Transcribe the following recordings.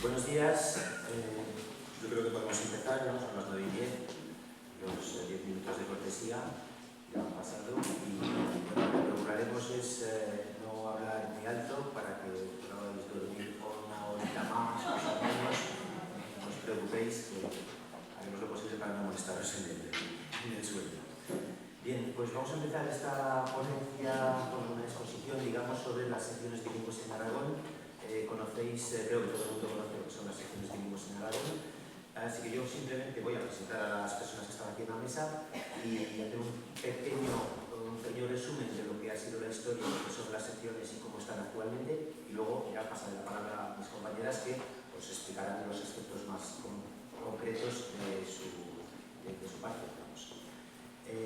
Buenos días. Yo creo que podemos empezar, ¿no? Son las 9:10, los 10 minutos de cortesía ya han pasado y bueno, lo que procuraremos es no hablar muy alto para que podáis dormir por una horita más o menos. No os preocupéis, que haremos lo posible para no molestaros en el sueño. Bien, pues vamos a empezar esta ponencia con una exposición, digamos, sobre las secciones bilingües en Aragón. Conocéis, creo que todo el mundo conoce lo que son las secciones bilingües en Aragón, así que yo simplemente voy a presentar a las personas que están aquí en la mesa y hacer un pequeño resumen de lo que ha sido la historia, de lo que son las secciones y cómo están actualmente, y luego ya pasaré la palabra a mis compañeras que os explicarán los aspectos más concretos de su parte, digamos.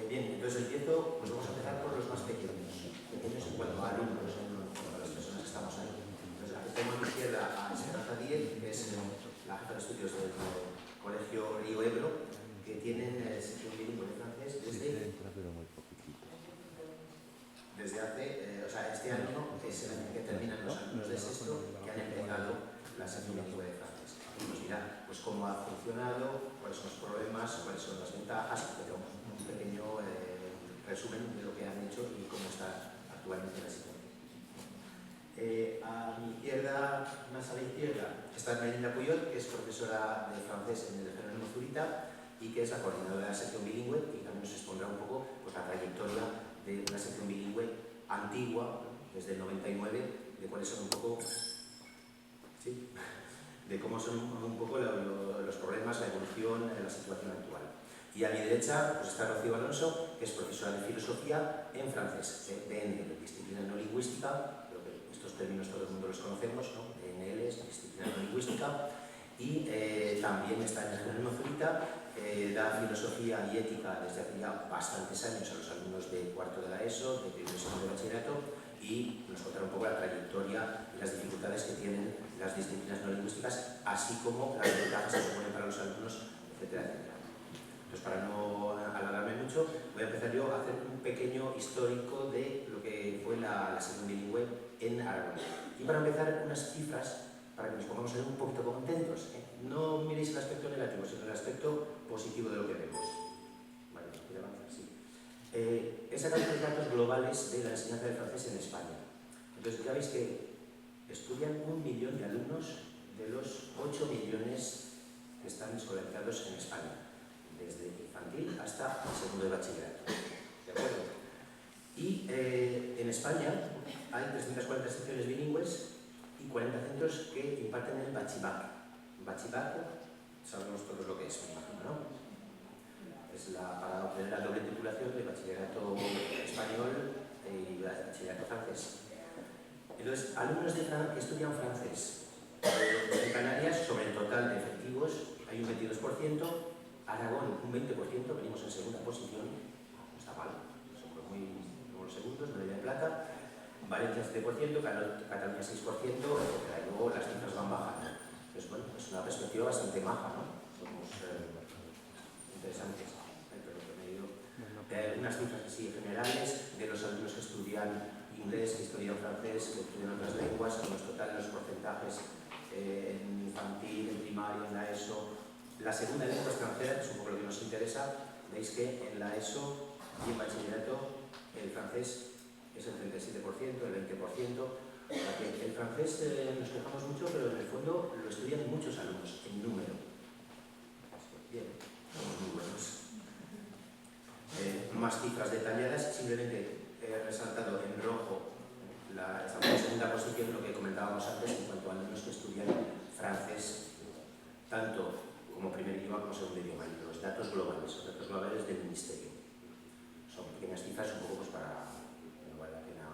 Bien, entonces empiezo, pues vamos a empezar por los más pequeños en cuanto a alumnos, a las personas que estamos ahí. Tengo a mi izquierda a Esperanza Díez, que es la jefa de estudios del Colegio Río Ebro, que tienen sección bilingüe de francés desde hace, este año es el año que terminan los alumnos de sexto que han empezado la sección bilingüe de francés. Y nos dirá pues, cómo ha funcionado, cuáles son los problemas, cuáles son las ventajas, pero un pequeño resumen de lo que han hecho y cómo está actualmente la situación. A mi izquierda, más a la izquierda, está Melinda Puyol, que es profesora de francés en el Jerónimo Zurita y que es la coordinadora de la sección bilingüe y también nos expondrá un poco pues, la trayectoria de una sección bilingüe antigua, desde el 99, de cuáles son un poco, ¿sí? De cómo son un poco los problemas, la evolución, la situación actual. Y a mi derecha pues, está Rocío Alonso, que es profesora de filosofía en francés, DNL, disciplina no lingüística. Estos términos todo el mundo los conocemos, ¿no? DNL es disciplina no lingüística, y también está en el Jerónimo Zurita, da filosofía y ética desde hace ya bastantes años a los alumnos de cuarto de la ESO, de primer y segundo de bachillerato, y nos contará un poco la trayectoria y las dificultades que tienen las disciplinas no lingüísticas, así como las ventajas que suponen para los alumnos, etcétera, etcétera. Entonces, para no alargarme mucho, voy a empezar yo a hacer un pequeño histórico de lo que fue la sección bilingüe en Aragón. Y para empezar, unas cifras para que nos pongamos un poquito contentos. No miréis el aspecto negativo, sino el aspecto positivo de lo que vemos. Vale, quiero avanzar, sí. He sacado los datos globales de la enseñanza del francés en España. Entonces, ya veis que estudian 1 millón de alumnos de los 8 millones que están escolarizados en España, desde infantil hasta el segundo de bachillerato. ¿De acuerdo? Y en España hay 340 secciones bilingües y 40 centros que imparten el bachibac. Bachibac, sabemos todos lo que es, me imagino, ¿no? Es para obtener la doble titulación de bachillerato español y bachillerato francés. Entonces, alumnos que estudian francés en Canarias, sobre el total de efectivos, hay un 22%, Aragón un 20%, venimos en segunda posición, no está mal, somos muy los segundos, medalla de plata, Valencia 7%, Cataluña 6%, etc. Y luego las cifras van bajando. Entonces, bueno, es una perspectiva bastante maja, ¿no? Somos interesantes. Unas cifras así generales de los alumnos que estudian inglés, que estudian francés, que estudian otras lenguas, en los totales, los porcentajes en infantil, en primaria, en la ESO. La segunda lengua extranjera, que es un poco lo que nos interesa, veis que en la ESO y en bachillerato el francés es el 37%, el 20%. El francés nos quejamos mucho, pero en el fondo lo estudian muchos alumnos, en número. Bien, somos muy buenos. Más cifras detalladas, simplemente he resaltado en rojo, estamos en segunda posición, lo que comentábamos antes en cuanto a alumnos que estudian francés, tanto como primer idioma como segundo idioma, y los datos globales del Ministerio. Son pequeñas cifras un poco pues, para que no vale la pena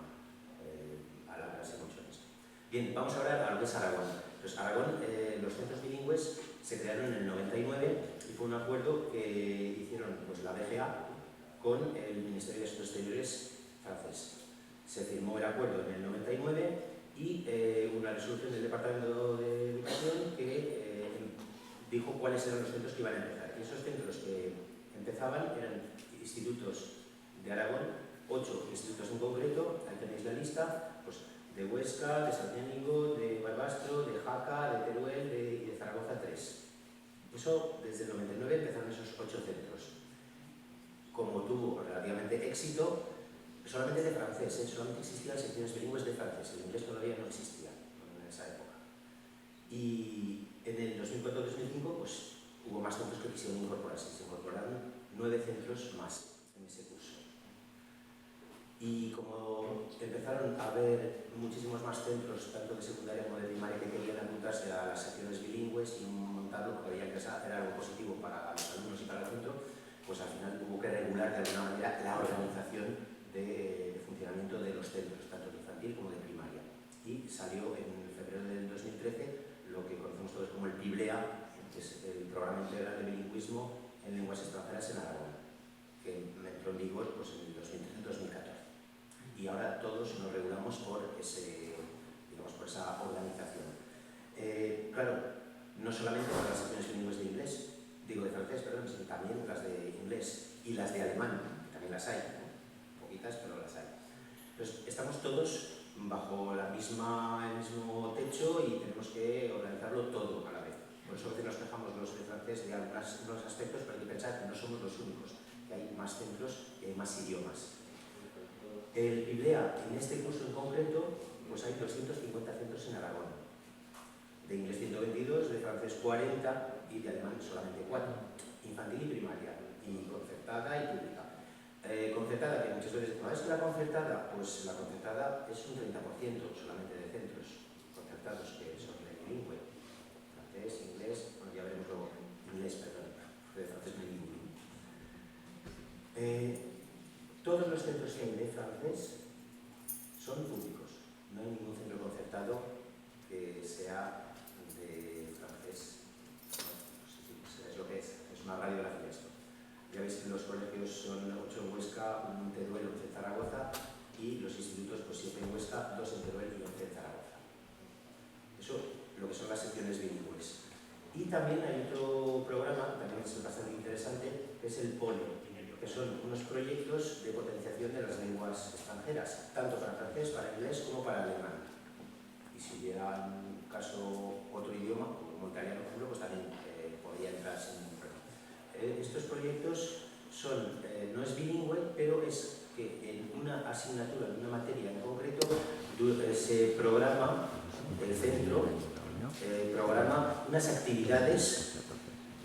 alargarse mucho en esto. Bien, vamos ahora a lo que es Aragón. Pues Aragón, los centros bilingües se crearon en el 99 y fue un acuerdo que hicieron pues, la BGA con el Ministerio de Asuntos Exteriores francés. Se firmó el acuerdo en el 99 y una resolución del Departamento de Educación que dijo cuáles eran los centros que iban a empezar. Y esos centros que empezaban eran institutos de Aragón, 8 institutos en concreto, ahí tenéis la lista, pues de Huesca, de Santiago, de Barbastro, de Jaca, de Teruel y de Zaragoza 3. Eso, desde el 99 empezaron esos 8 centros. Como tuvo relativamente éxito, solamente de francés, solamente existían secciones bilingües de francés, el inglés todavía no existía en esa época. Y en el 2004-2005 pues, hubo más centros que quisieron incorporarse, se incorporaron 9 centros más en ese curso. Y como empezaron a haber muchísimos más centros, tanto de secundaria como de primaria, que querían apuntarse a las secciones bilingües y montarlo, porque veían que era algo positivo para los alumnos y para el centro, pues al final hubo que regular de alguna manera la organización de funcionamiento de los centros, tanto de infantil como de primaria. Y salió en febrero del 2013 lo que conocemos todos como el PIBLEA, que es el Programa Integral de Bilingüismo en Lenguas Extranjeras en Aragón, que entró en vigor pues, en el 2013-2014. Y ahora todos nos regulamos por, por esa organización. Claro, no solamente para las secciones bilingües de francés, sino también las de inglés y las de alemán, que también las hay, ¿no? Poquitas, pero las hay. Entonces, estamos todos bajo el mismo techo y tenemos que organizarlo todo a la vez. Por eso a veces nos quejamos los de francés de algunos aspectos, pero hay que pensar que no somos los únicos, que hay más centros y hay más idiomas. El PIBLEA, en este curso en concreto, pues hay 250 centros en Aragón. De inglés 122, de francés 40 y de alemán solamente 4. Infantil y primaria, y concertada y pública. Concertada, que muchas veces dicen, ¿es que la concertada? Pues la concertada es un 30% solamente de centros concertados que son de bilingüe. Francés, inglés, bueno, ya veremos luego, inglés, perdón, de francés bilingüe. Todos los centros que hay de francés son públicos. No hay ningún centro concertado que sea de francés. No sé si es lo que es una radiografía esto. Ya veis que los colegios son 8 en Huesca, 1 en Teruel, 11 en Zaragoza, y los institutos, pues 7 en Huesca, 2 en Teruel y 11 en Zaragoza. Eso, lo que son las secciones bilingües. Y también hay otro programa, también es bastante interesante, que es el POLE, que son unos proyectos de potenciación de las lenguas extranjeras, tanto para francés, para inglés como para alemán. Y si hubiera en caso otro idioma, como italiano, por ejemplo, pues también podría entrar sin problema. Estos proyectos son, no es bilingüe, pero es que en una asignatura, en una materia en concreto, se programa, el centro programa unas actividades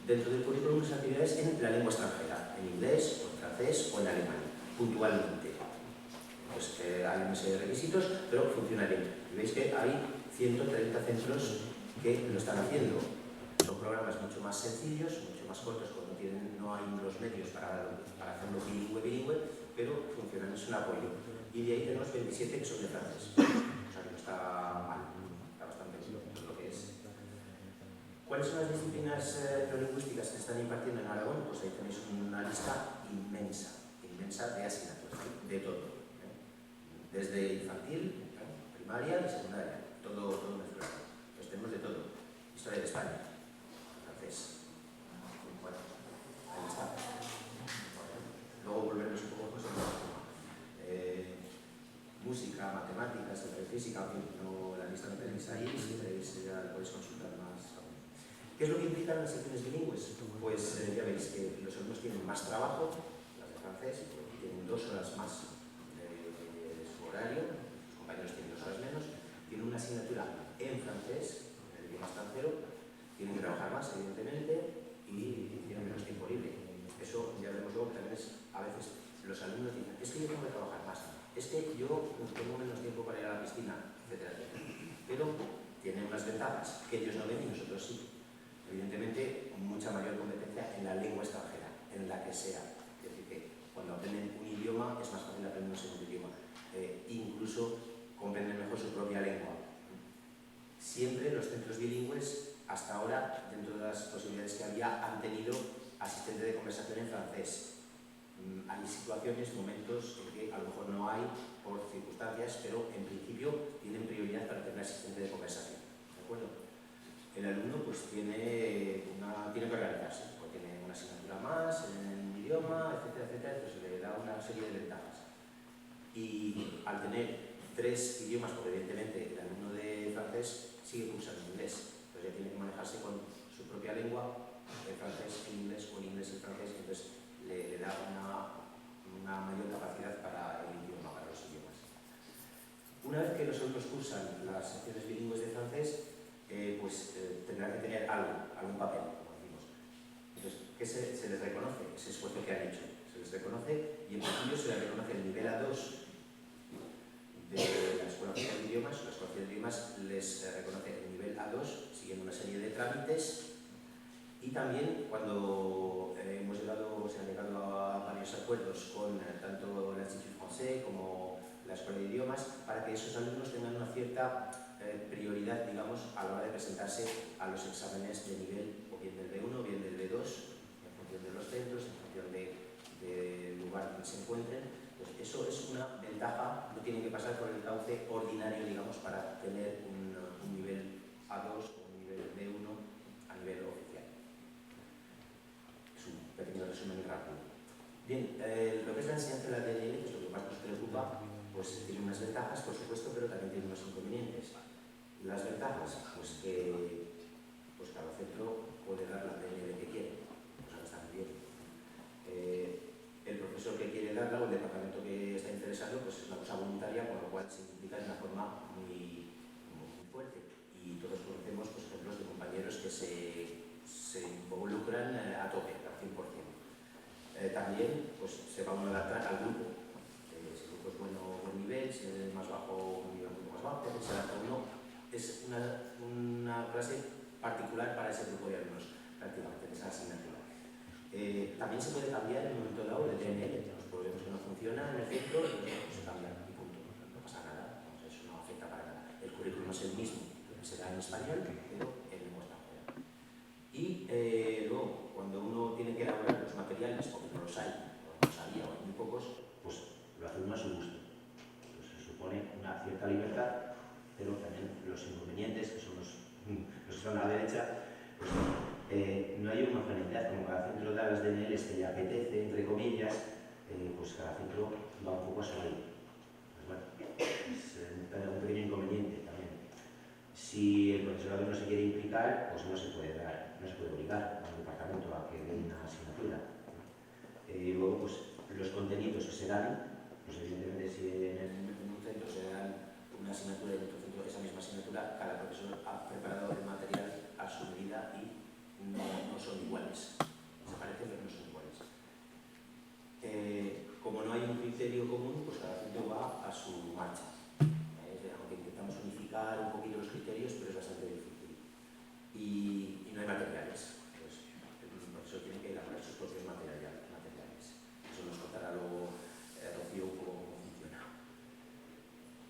dentro del currículum, unas actividades en la lengua extranjera, en inglés, o en francés o en alemán, puntualmente. Pues hay una serie de requisitos, pero funciona bien. Y veis que hay 130 centros que lo están haciendo. Son programas mucho más sencillos, mucho más cortos, cuando no hay los medios para hacerlo bilingüe, pero funcionan, es un apoyo. Y de ahí tenemos 27 que son de francés. O sea que no está mal, está bastante bien lo que es. ¿Cuáles son las disciplinas neolingüísticas que están impartiendo en Aragón? Pues ahí tenéis una lista inmensa de asignaturas, de todo. Desde infantil, primaria y secundaria, todo mezclado. Pues tenemos de todo. Historia de España, francés. Bueno, ahí está. Luego volveremos un poco pues, música, matemáticas, física, en fin, no, la lista no tenéis ahí, si queréis ya la podéis consultar más. ¿Qué es lo que implican las secciones bilingües? Pues ya veis que los alumnos tienen más trabajo, las de francés, tienen 2 horas más de su horario, los compañeros tienen 2 horas menos, tienen una asignatura en francés, en el idioma extranjero, tienen que trabajar más, evidentemente, y tienen menos tiempo libre. Eso ya vemos luego que también es, a veces los alumnos dicen, es que yo tengo que trabajar más, es que yo tengo menos tiempo para ir a la piscina, etcétera, etcétera. Pero tienen unas ventajas que ellos no ven y nosotros sí. Evidentemente, mucha mayor competencia en la lengua extranjera, en la que sea. Es decir, que cuando aprenden un idioma es más fácil aprender un segundo idioma. Incluso comprenden mejor su propia lengua. Siempre los centros bilingües, hasta ahora, dentro de las posibilidades que había, han tenido asistente de conversación en francés. Hay situaciones, momentos en que a lo mejor no hay por circunstancias, pero en principio tienen prioridad para tener asistente de conversación. ¿De acuerdo? El alumno pues tiene que organizarse, pues tiene una asignatura más en un idioma, etcétera, etcétera, pues le da una serie de ventajas. Y al tener 3 idiomas, porque evidentemente el alumno de francés sigue cursando inglés, entonces ya tiene que manejarse con su propia lengua, el francés, el inglés o el inglés y el francés, entonces le da una mayor capacidad para el idioma, para los idiomas. Una vez que los alumnos cursan las secciones bilingües de francés, tendrán que tener algún papel, como decimos. Entonces, ¿qué se les reconoce? Ese esfuerzo que han hecho. Se les reconoce y en principio se les reconoce el nivel A2 de la Escuela Oficial de Idiomas. La Escuela Oficial de Idiomas les reconoce el nivel A2 siguiendo una serie de trámites y también cuando se han llegado a varios acuerdos con tanto la Institut Français como la Escuela de Idiomas para que esos alumnos tengan una cierta prioridad, digamos, a la hora de presentarse a los exámenes de nivel o bien del B1 o bien del B2, en función de los centros, en función del lugar donde se encuentren. Pues eso es una ventaja, no tienen que pasar por el cauce ordinario, digamos, para tener un nivel A2 o un nivel B1 a nivel oficial. Es un pequeño resumen rápido. Bien, lo que es la enseñanza de la DNL, que es lo que más nos preocupa, pues tiene unas ventajas, por supuesto, pero también tiene unos inconvenientes. Las ventajas, pues que cada centro puede dar la PNL que quiere, cosa que está muy bien. El profesor que quiere darla o el departamento que está interesado, pues es una cosa voluntaria, con lo cual se implica de una forma muy fuerte. Y todos conocemos ejemplos de compañeros que se involucran a tope, al 100%. También se va a adaptar al grupo. Si el grupo es bueno, buen nivel, si es más bajo, un nivel un poco más bajo, se adapta uno. Es una clase particular para ese grupo de alumnos, prácticamente, en esa asignatura. También se puede cambiar en un momento dado de DNL. Los problemas que no funcionan en el centro, se cambian y punto. No pasa nada, eso no afecta para nada. El currículum es el mismo, será en español, pero en lengua extranjera. Y luego, cuando uno tiene que elaborar los materiales, porque no los hay, o no los había, o hay muy pocos, pues lo hace uno a su gusto. Entonces, se supone una cierta libertad, pero también los inconvenientes, que son los que están a la derecha, pues no hay una homogeneidad, como cada centro da las DNLs que le apetece, entre comillas, pues cada centro va un poco a su ritmo. Pues bueno, es un pequeño inconveniente también. Si el profesorado no se quiere implicar, pues no se puede obligar al departamento a que dé una asignatura. Luego, pues los contenidos que se dan, pues evidentemente si en un centro se dan una asignatura y en otro centro esa misma asignatura, cada profesor ha preparado el material a su medida y no son iguales. Se parecen, pero no son iguales. Como no hay un criterio común, pues cada centro va a su marcha. Aunque intentamos unificar un poquito los criterios, pero es bastante difícil. Y no hay materiales. Pues el profesor tiene que elaborar sus propios materiales. Eso nos contará luego Rocío un poco cómo funciona.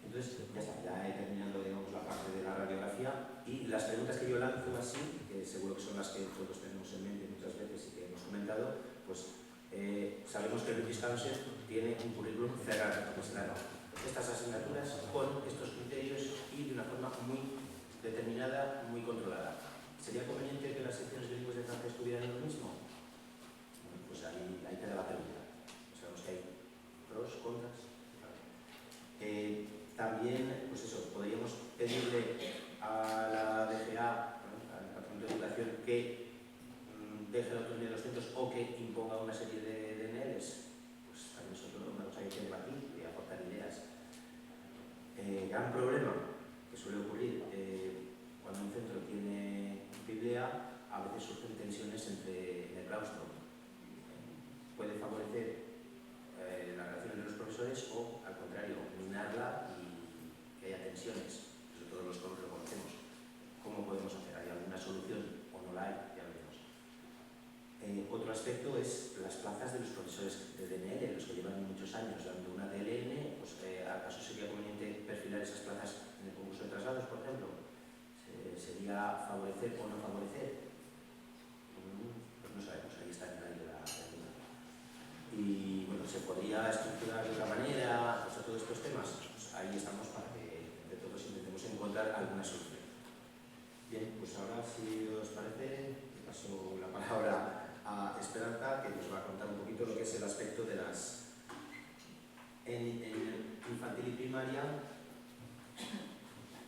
Entonces, ya está, ya he terminado, digamos, la parte de la radiografía y las preguntas que yo lanzo así, que seguro que son las que todos tenemos en mente muchas veces y que hemos comentado, pues sabemos que el British Council tiene un currículum cerrado, estas asignaturas con estos criterios y de una forma muy determinada, muy controlada. ¿Sería conveniente que las secciones bilingües de francés tuvieran lo mismo? Bueno, pues ahí queda la pregunta. Sabemos que hay pros, contras. También, pues eso, podríamos pedirle a la DGA, al Departamento de Educación, que deje la autonomía de los centros o que imponga una serie de DNLs. Pues también es una cosa que hay que debatir y aportar ideas. Gran problema que suele ocurrir cuando un centro tiene PIBLEA, a veces surgen tensiones en el claustro. Puede favorecer la relación de los profesores o, al contrario, minarla y que haya tensiones. Eso todos los lo conocemos. ¿Cómo podemos hacer? ¿Hay alguna solución o no la hay? Ya lo veremos. Otro aspecto es las plazas de los profesores de DNL, los que llevan muchos años dando una DLN, pues ¿acaso sería conveniente perfilar esas plazas en el concurso de traslados, por ejemplo? ¿Sería favorecer o no favorecer? Pues no sabemos, ahí está en la pregunta. Y bueno, ¿se podría estructurar de otra manera? Pues a todos estos temas, pues ahí estamos para que entre todos intentemos encontrar alguna solución. Bien, pues ahora, si os parece, paso la palabra a Esperanza, que nos va a contar un poquito lo que es el aspecto de las... En infantil y primaria,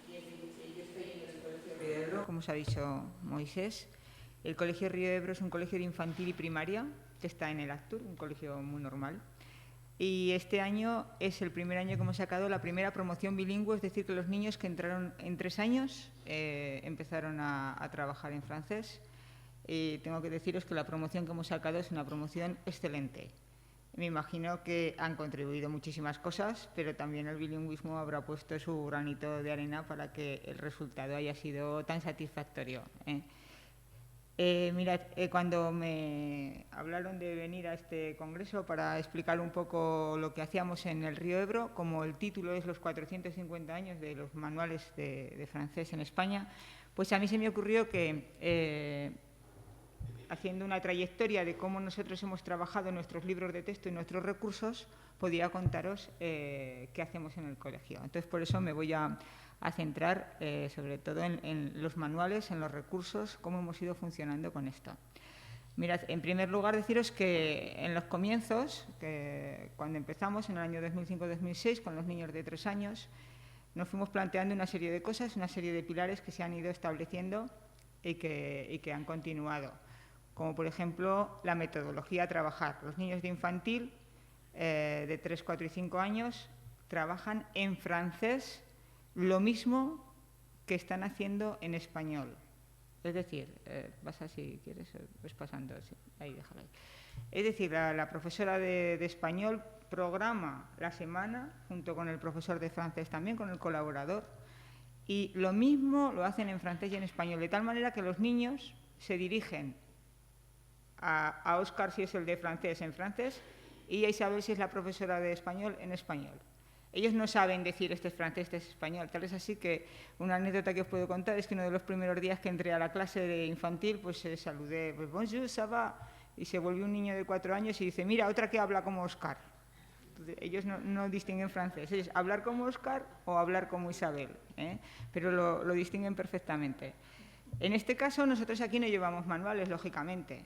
Yo estoy en el Colegio Río Ebro, como os ha dicho Moisés. El Colegio Río Ebro es un colegio de infantil y primaria que está en el Actur, un colegio muy normal. Y este año es el primer año que hemos sacado la primera promoción bilingüe, es decir, que los niños que entraron en 3 años empezaron a trabajar en francés. Y tengo que deciros que la promoción que hemos sacado es una promoción excelente. Me imagino que han contribuido muchísimas cosas, pero también el bilingüismo habrá puesto su granito de arena para que el resultado haya sido tan satisfactorio. Mirad, cuando me hablaron de venir a este congreso para explicar un poco lo que hacíamos en el Río Ebro, como el título es los 450 años de los manuales de francés en España, pues a mí se me ocurrió que haciendo una trayectoria de cómo nosotros hemos trabajado en nuestros libros de texto y nuestros recursos, podía contaros qué hacemos en el colegio. Entonces, por eso me voy a centrar sobre todo en los manuales, en los recursos, cómo hemos ido funcionando con esto. Mirad, en primer lugar, deciros que en los comienzos, que cuando empezamos en el año 2005-2006 con los niños de 3 años, nos fuimos planteando una serie de cosas, una serie de pilares que se han ido estableciendo y que han continuado, como por ejemplo la metodología a trabajar. Los niños de infantil de 3, 4 y 5 años trabajan en francés lo mismo que están haciendo en español. Es decir, vas así, ¿quieres? Pues pasando, sí, ahí, déjalo ahí. Es decir, la profesora de español programa la semana, junto con el profesor de francés también, con el colaborador, y lo mismo lo hacen en francés y en español, de tal manera que los niños se dirigen a Óscar, si es el de francés, en francés, y a Isabel, si es la profesora de español, en español. Ellos no saben decir este es francés, este es español. Tal es así que una anécdota que os puedo contar es que uno de los primeros días que entré a la clase de infantil, pues saludé, pues bonjour, ça va, y se volvió un niño de 4 años y dice, mira, otra que habla como Óscar. Entonces, ellos no distinguen francés, es hablar como Óscar o hablar como Isabel, pero lo distinguen perfectamente. En este caso, nosotros aquí no llevamos manuales, lógicamente.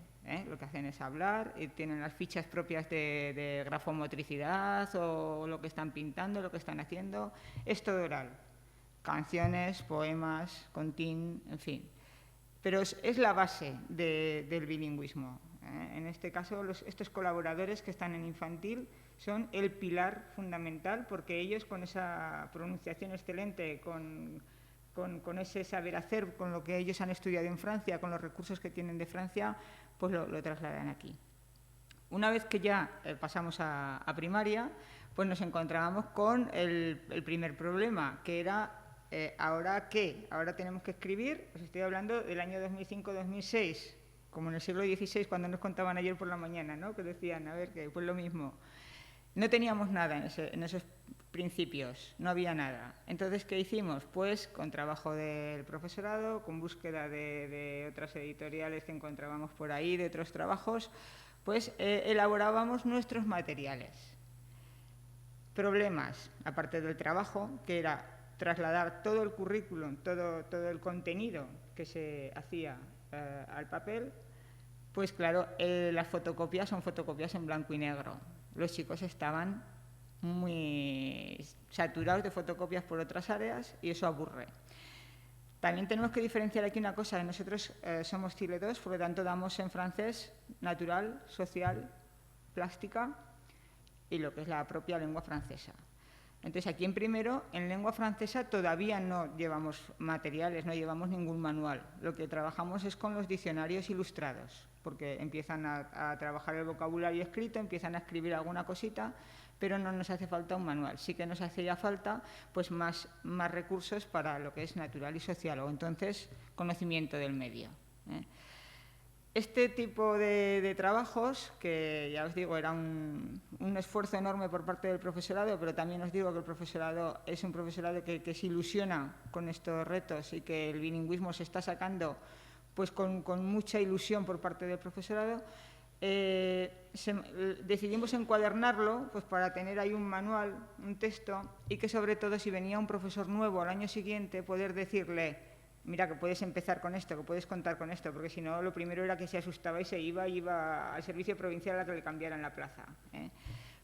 Lo que hacen es hablar, tienen las fichas propias de grafomotricidad o lo que están pintando, lo que están haciendo. Es todo oral. Canciones, poemas, contín, en fin. Pero es la base del bilingüismo. En este caso, estos colaboradores que están en infantil son el pilar fundamental, porque ellos con esa pronunciación excelente, con ese saber hacer, con lo que ellos han estudiado en Francia, con los recursos que tienen de Francia, pues lo trasladan aquí. Una vez que ya pasamos a primaria, pues nos encontrábamos con el primer problema, que era, ¿ahora qué? Ahora tenemos que escribir, os estoy hablando del año 2005-2006, como en el siglo XVI, cuando nos contaban ayer por la mañana, ¿no? Que decían, a ver, que pues lo mismo. No teníamos nada en esos principios, no había nada. Entonces, ¿qué hicimos? Pues con trabajo del profesorado, con búsqueda de otras editoriales que encontrábamos por ahí, de otros trabajos, pues elaborábamos nuestros materiales. Problemas, aparte del trabajo, que era trasladar todo el currículum, todo el contenido que se hacía al papel, pues claro, las fotocopias son fotocopias en blanco y negro. Los chicos estaban muy saturados de fotocopias por otras áreas y eso aburre. También tenemos que diferenciar aquí una cosa. Nosotros somos Chile 2, por lo tanto damos en francés natural, social, plástica y lo que es la propia lengua francesa. Entonces, aquí en primero, en lengua francesa, todavía no llevamos materiales, no llevamos ningún manual. Lo que trabajamos es con los diccionarios ilustrados, porque empiezan a trabajar el vocabulario escrito, empiezan a escribir alguna cosita, pero no nos hace falta un manual. Sí que nos hacía falta pues, más recursos para lo que es natural y social, o entonces conocimiento del medio. Este tipo de trabajos, que ya os digo, era un esfuerzo enorme por parte del profesorado, pero también os digo que el profesorado es un profesorado que se ilusiona con estos retos y que el bilingüismo se está sacando pues, con mucha ilusión por parte del profesorado, decidimos encuadernarlo pues, para tener ahí un manual, un texto, y que sobre todo si venía un profesor nuevo al año siguiente poder decirle mira, que puedes empezar con esto, que puedes contar con esto, porque si no, lo primero era que se asustaba y se iba al servicio provincial a que le cambiaran la plaza.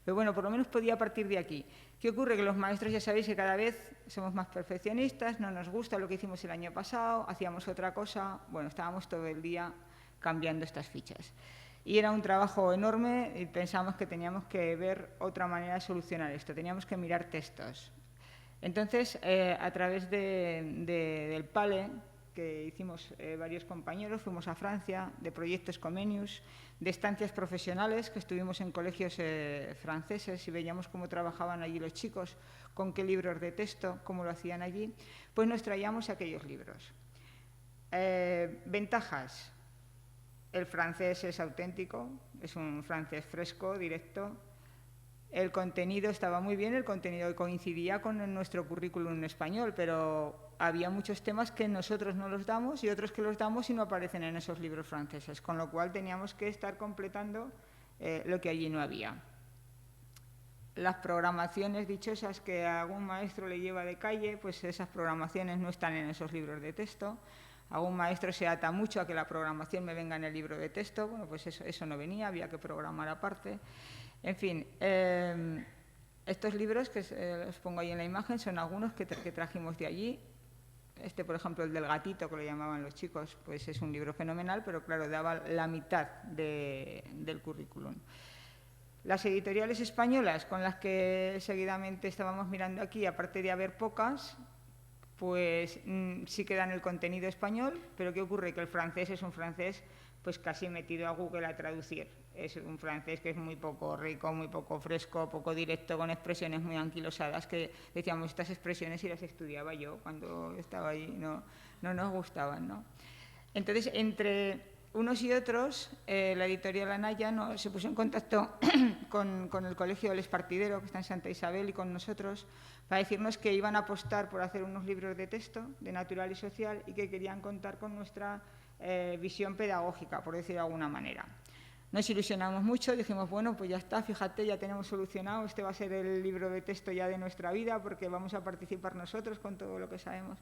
Pero bueno, por lo menos podía partir de aquí. ¿Qué ocurre? Que los maestros ya sabéis que cada vez somos más perfeccionistas, no nos gusta lo que hicimos el año pasado, hacíamos otra cosa, bueno, estábamos todo el día cambiando estas fichas. Y era un trabajo enorme y pensamos que teníamos que ver otra manera de solucionar esto, teníamos que mirar textos. Entonces, a través del PALE, que hicimos varios compañeros, fuimos a Francia, de proyectos Comenius, de estancias profesionales, que estuvimos en colegios franceses y veíamos cómo trabajaban allí los chicos, con qué libros de texto, cómo lo hacían allí, pues nos traíamos aquellos libros. Ventajas. El francés es auténtico, es un francés fresco, directo. El contenido estaba muy bien, el contenido coincidía con nuestro currículum en español, pero había muchos temas que nosotros no los damos y otros que los damos y no aparecen en esos libros franceses, con lo cual teníamos que estar completando lo que allí no había. Las programaciones dichosas que a algún maestro le lleva de calle, pues esas programaciones no están en esos libros de texto. Algún maestro se ata mucho a que la programación me venga en el libro de texto, bueno, pues eso no venía, había que programar aparte. En fin, estos libros que os pongo ahí en la imagen son algunos que trajimos de allí. Este, por ejemplo, el del gatito, que lo llamaban los chicos, pues es un libro fenomenal, pero claro, daba la mitad del currículum. Las editoriales españolas con las que seguidamente estábamos mirando aquí, aparte de haber pocas, pues sí que dan el contenido español, pero ¿qué ocurre? Que el francés es un francés pues casi metido a Google a traducir. Es un francés que es muy poco rico, muy poco fresco, poco directo, con expresiones muy anquilosadas, que decíamos, estas expresiones y las estudiaba yo cuando estaba ahí, no nos gustaban, ¿no? Entonces, entre unos y otros, la editorial Anaya se puso en contacto con el Colegio del Espartidero, que está en Santa Isabel, y con nosotros, para decirnos que iban a apostar por hacer unos libros de texto, de natural y social, y que querían contar con nuestra visión pedagógica, por decir de alguna manera. Nos ilusionamos mucho, dijimos, bueno, pues ya está, fíjate, ya tenemos solucionado, este va a ser el libro de texto ya de nuestra vida, porque vamos a participar nosotros con todo lo que sabemos.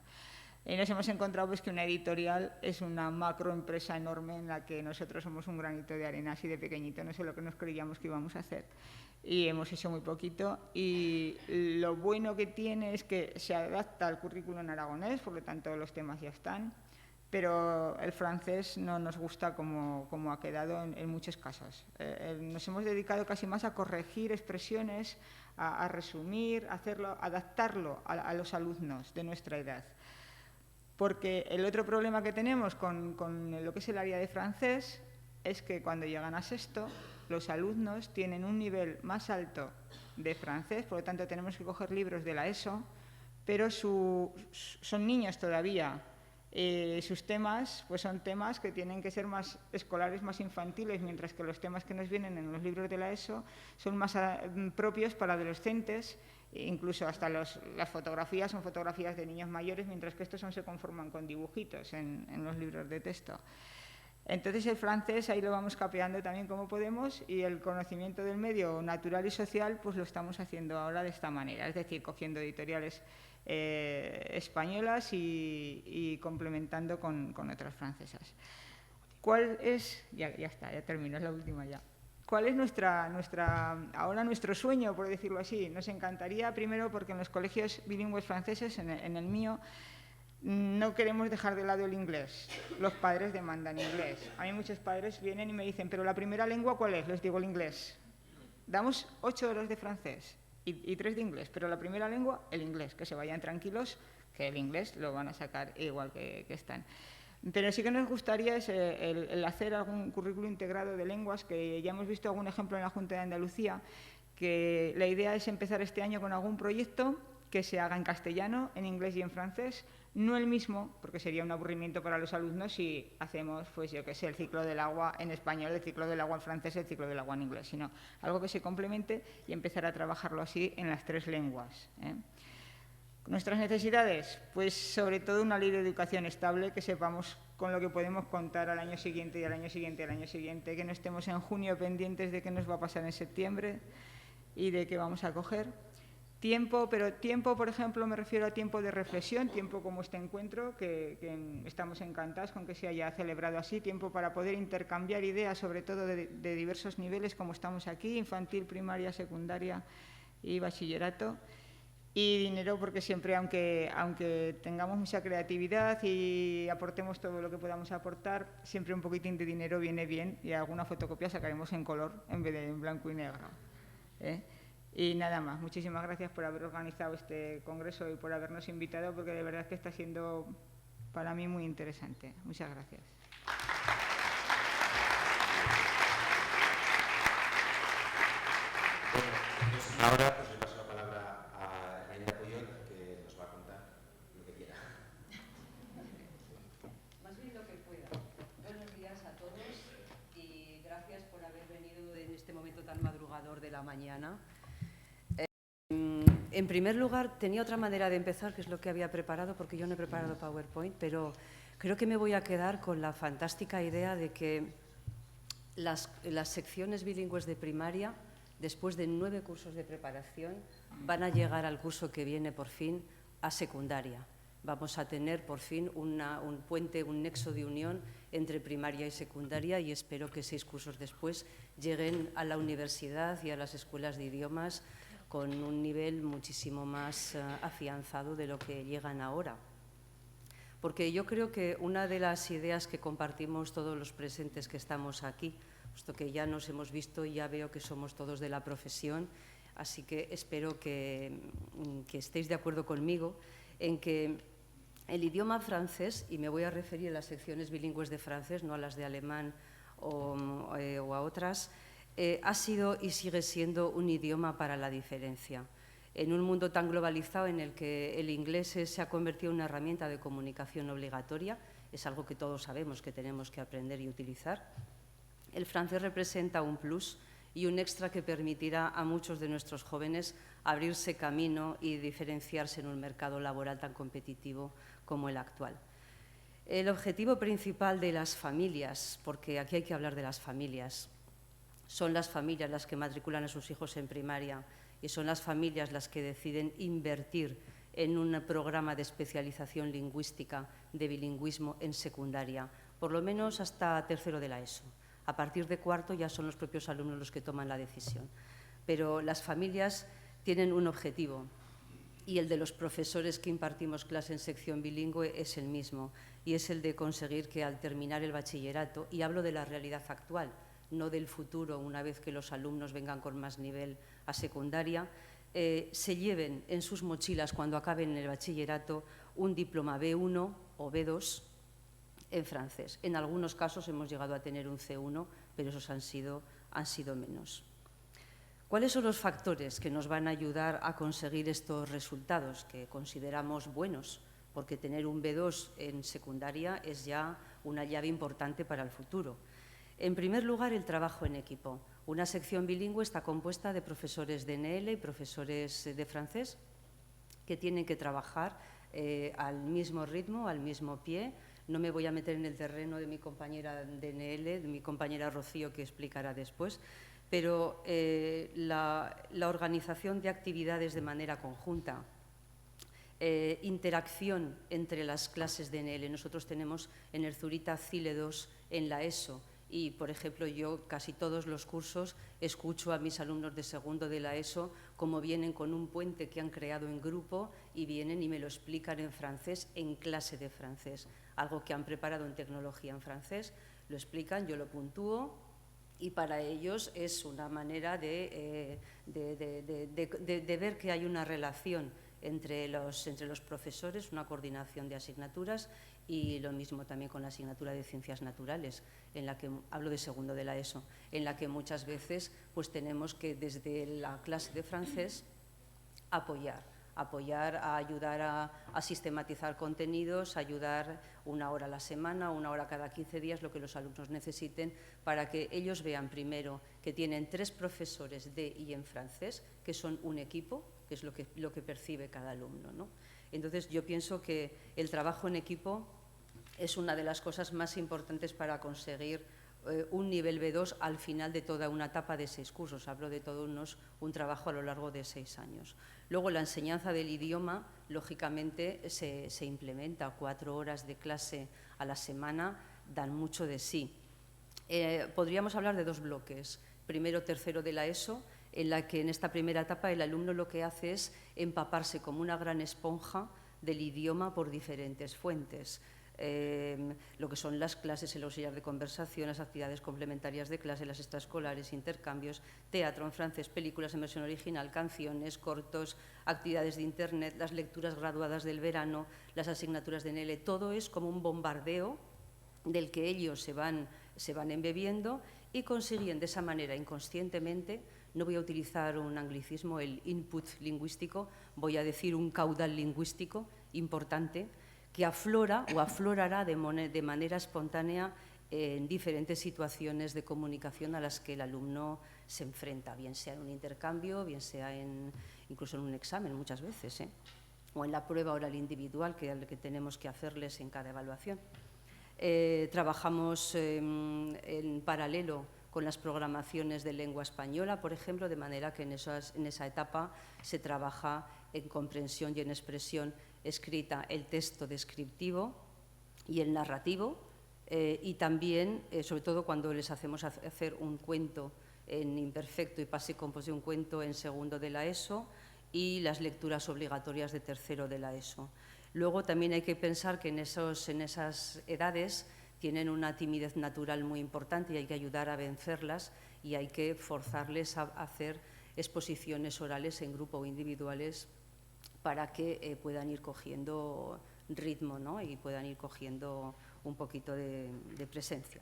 Y nos hemos encontrado pues, que una editorial es una macroempresa enorme en la que nosotros somos un granito de arena así de pequeñito, no sé lo que nos creíamos que íbamos a hacer. Y hemos hecho muy poquito, y lo bueno que tiene es que se adapta al currículum en aragonés, por lo tanto los temas ya están, pero el francés no nos gusta como ha quedado en muchos casos. Nos hemos dedicado casi más a corregir expresiones, a resumir, adaptarlo a los alumnos de nuestra edad. Porque el otro problema que tenemos con lo que es el área de francés es que cuando llegan a sexto, los alumnos tienen un nivel más alto de francés, por lo tanto tenemos que coger libros de la ESO, pero son niños todavía. Sus temas pues son temas que tienen que ser más escolares, más infantiles, mientras que los temas que nos vienen en los libros de la ESO son más propios para adolescentes, incluso hasta las fotografías son fotografías de niños mayores, mientras que estos se conforman con dibujitos en los libros de texto. Entonces el francés ahí lo vamos capeando también como podemos, y el conocimiento del medio natural y social pues lo estamos haciendo ahora de esta manera, es decir, cogiendo editoriales españolas y complementando con otras francesas. ¿Cuál es? Ya está, ya termino, es la última ya. ¿Cuál es ahora nuestro sueño, por decirlo así? Nos encantaría, primero, porque en los colegios bilingües franceses, en el mío, no queremos dejar de lado el inglés. Los padres demandan inglés. A mí muchos padres vienen y me dicen, ¿pero la primera lengua cuál es? Les digo el inglés. Damos 8 horas de francés y 3 de inglés, pero la primera lengua, el inglés. Que se vayan tranquilos, que el inglés lo van a sacar igual que están. Pero sí que nos gustaría el hacer algún currículo integrado de lenguas, que ya hemos visto algún ejemplo en la Junta de Andalucía, que la idea es empezar este año con algún proyecto que se haga en castellano, en inglés y en francés, no el mismo, porque sería un aburrimiento para los alumnos si hacemos, pues yo qué sé, el ciclo del agua en español, el ciclo del agua en francés, el ciclo del agua en inglés, sino algo que se complemente y empezar a trabajarlo así en las 3 lenguas. Nuestras necesidades, pues sobre todo una ley de educación estable, que sepamos con lo que podemos contar al año siguiente y al año siguiente y al año siguiente, que no estemos en junio pendientes de qué nos va a pasar en septiembre y de qué vamos a coger. Tiempo, pero tiempo, por ejemplo, me refiero a tiempo de reflexión, tiempo como este encuentro, que estamos encantados con que se haya celebrado así, tiempo para poder intercambiar ideas, sobre todo de diversos niveles, como estamos aquí, infantil, primaria, secundaria y bachillerato. Y dinero, porque siempre, aunque tengamos mucha creatividad y aportemos todo lo que podamos aportar, siempre un poquitín de dinero viene bien, y alguna fotocopia sacaremos en color en vez de en blanco y negro. Y nada más, muchísimas gracias por haber organizado este congreso y por habernos invitado, porque de verdad que está siendo para mí muy interesante. Muchas gracias. Bueno, pues ahora pues le paso la palabra a Elena Puyol, que nos va a contar lo que quiera. Más bien lo que pueda. Buenos días a todos y gracias por haber venido en este momento tan madrugador de la mañana. En primer lugar, tenía otra manera de empezar, que es lo que había preparado, porque yo no he preparado PowerPoint, pero creo que me voy a quedar con la fantástica idea de que las secciones bilingües de primaria, después de 9 cursos de preparación, van a llegar al curso que viene, por fin, a secundaria. Vamos a tener, por fin, un puente, un nexo de unión entre primaria y secundaria, y espero que 6 cursos después lleguen a la universidad y a las escuelas de idiomas con un nivel muchísimo más afianzado de lo que llegan ahora. Porque yo creo que una de las ideas que compartimos todos los presentes que estamos aquí, puesto que ya nos hemos visto y ya veo que somos todos de la profesión, así que espero que estéis de acuerdo conmigo en que el idioma francés, y me voy a referir a las secciones bilingües de francés, no a las de alemán o a otras, ha sido y sigue siendo un idioma para la diferencia. En un mundo tan globalizado en el que el inglés se ha convertido en una herramienta de comunicación obligatoria, es algo que todos sabemos que tenemos que aprender y utilizar, el francés representa un plus y un extra que permitirá a muchos de nuestros jóvenes abrirse camino y diferenciarse en un mercado laboral tan competitivo como el actual. El objetivo principal de las familias, porque aquí hay que hablar de las familias, son las familias las que matriculan a sus hijos en primaria y son las familias las que deciden invertir en un programa de especialización lingüística de bilingüismo en secundaria, por lo menos hasta tercero de la ESO. A partir de cuarto ya son los propios alumnos los que toman la decisión. Pero las familias tienen un objetivo, y el de los profesores que impartimos clase en sección bilingüe es el mismo, y es el de conseguir que al terminar el bachillerato, y hablo de la realidad actual, no del futuro, una vez que los alumnos vengan con más nivel a secundaria, se lleven en sus mochilas cuando acaben el bachillerato un diploma B1 o B2 en francés. En algunos casos hemos llegado a tener un C1, pero esos han sido menos. ¿Cuáles son los factores que nos van a ayudar a conseguir estos resultados que consideramos buenos? Porque tener un B2 en secundaria es ya una llave importante para el futuro. En primer lugar, el trabajo en equipo. Una sección bilingüe está compuesta de profesores de NL y profesores de francés que tienen que trabajar al mismo ritmo, al mismo pie. No me voy a meter en el terreno de mi compañera de NL, de mi compañera Rocío, que explicará después, pero la organización de actividades de manera conjunta, interacción entre las clases de NL. Nosotros tenemos en Erzurita CILE 2 en la ESO, y, por ejemplo, yo casi todos los cursos escucho a mis alumnos de segundo de la ESO como vienen con un puente que han creado en grupo y vienen y me lo explican en francés, en clase de francés. Algo que han preparado en tecnología en francés, lo explican, yo lo puntúo y para ellos es una manera de ver que hay una relación entre los profesores, una coordinación de asignaturas, y lo mismo también con la asignatura de Ciencias Naturales, en la que hablo de segundo de la ESO, en la que muchas veces pues, tenemos que desde la clase de francés apoyar, a ayudar a sistematizar contenidos, ayudar 1 hora a la semana, 1 hora cada 15 días, lo que los alumnos necesiten para que ellos vean primero que tienen 3 profesores de y en francés, que son un equipo, que es lo que percibe cada alumno, ¿no? Entonces, yo pienso que el trabajo en equipo es una de las cosas más importantes para conseguir un nivel B2 al final de toda una etapa de 6 cursos. Hablo de todo un trabajo a lo largo de 6 años. Luego, la enseñanza del idioma, lógicamente, se implementa. 4 horas de clase a la semana dan mucho de sí. Podríamos hablar de 2 bloques. Primero, tercero de la ESO, en la que en esta primera etapa el alumno lo que hace es empaparse como una gran esponja del idioma por diferentes fuentes. Lo que son las clases, el auxiliar de conversación, las actividades complementarias de clase, las extraescolares, intercambios, teatro en francés, películas en versión original, canciones, cortos, actividades de internet, las lecturas graduadas del verano, las asignaturas de NL, todo es como un bombardeo del que ellos se van embebiendo y consiguen de esa manera inconscientemente, no voy a utilizar un anglicismo, el input lingüístico, voy a decir un caudal lingüístico importante que aflora o aflorará de manera espontánea en diferentes situaciones de comunicación a las que el alumno se enfrenta, bien sea en un intercambio, bien sea incluso en un examen muchas veces, o en la prueba oral individual que tenemos que hacerles en cada evaluación. Trabajamos en paralelo con las programaciones de lengua española, por ejemplo, de manera que en esa etapa se trabaja en comprensión y en expresión escrita el texto descriptivo y el narrativo, y también, sobre todo cuando les hacemos hacer un cuento en imperfecto y pase compos de un cuento en segundo de la ESO y las lecturas obligatorias de tercero de la ESO. Luego también hay que pensar que en esas edades tienen una timidez natural muy importante y hay que ayudar a vencerlas y hay que forzarles a hacer exposiciones orales en grupo o individuales para que puedan ir cogiendo ritmo, ¿no? Y puedan ir cogiendo un poquito de presencia.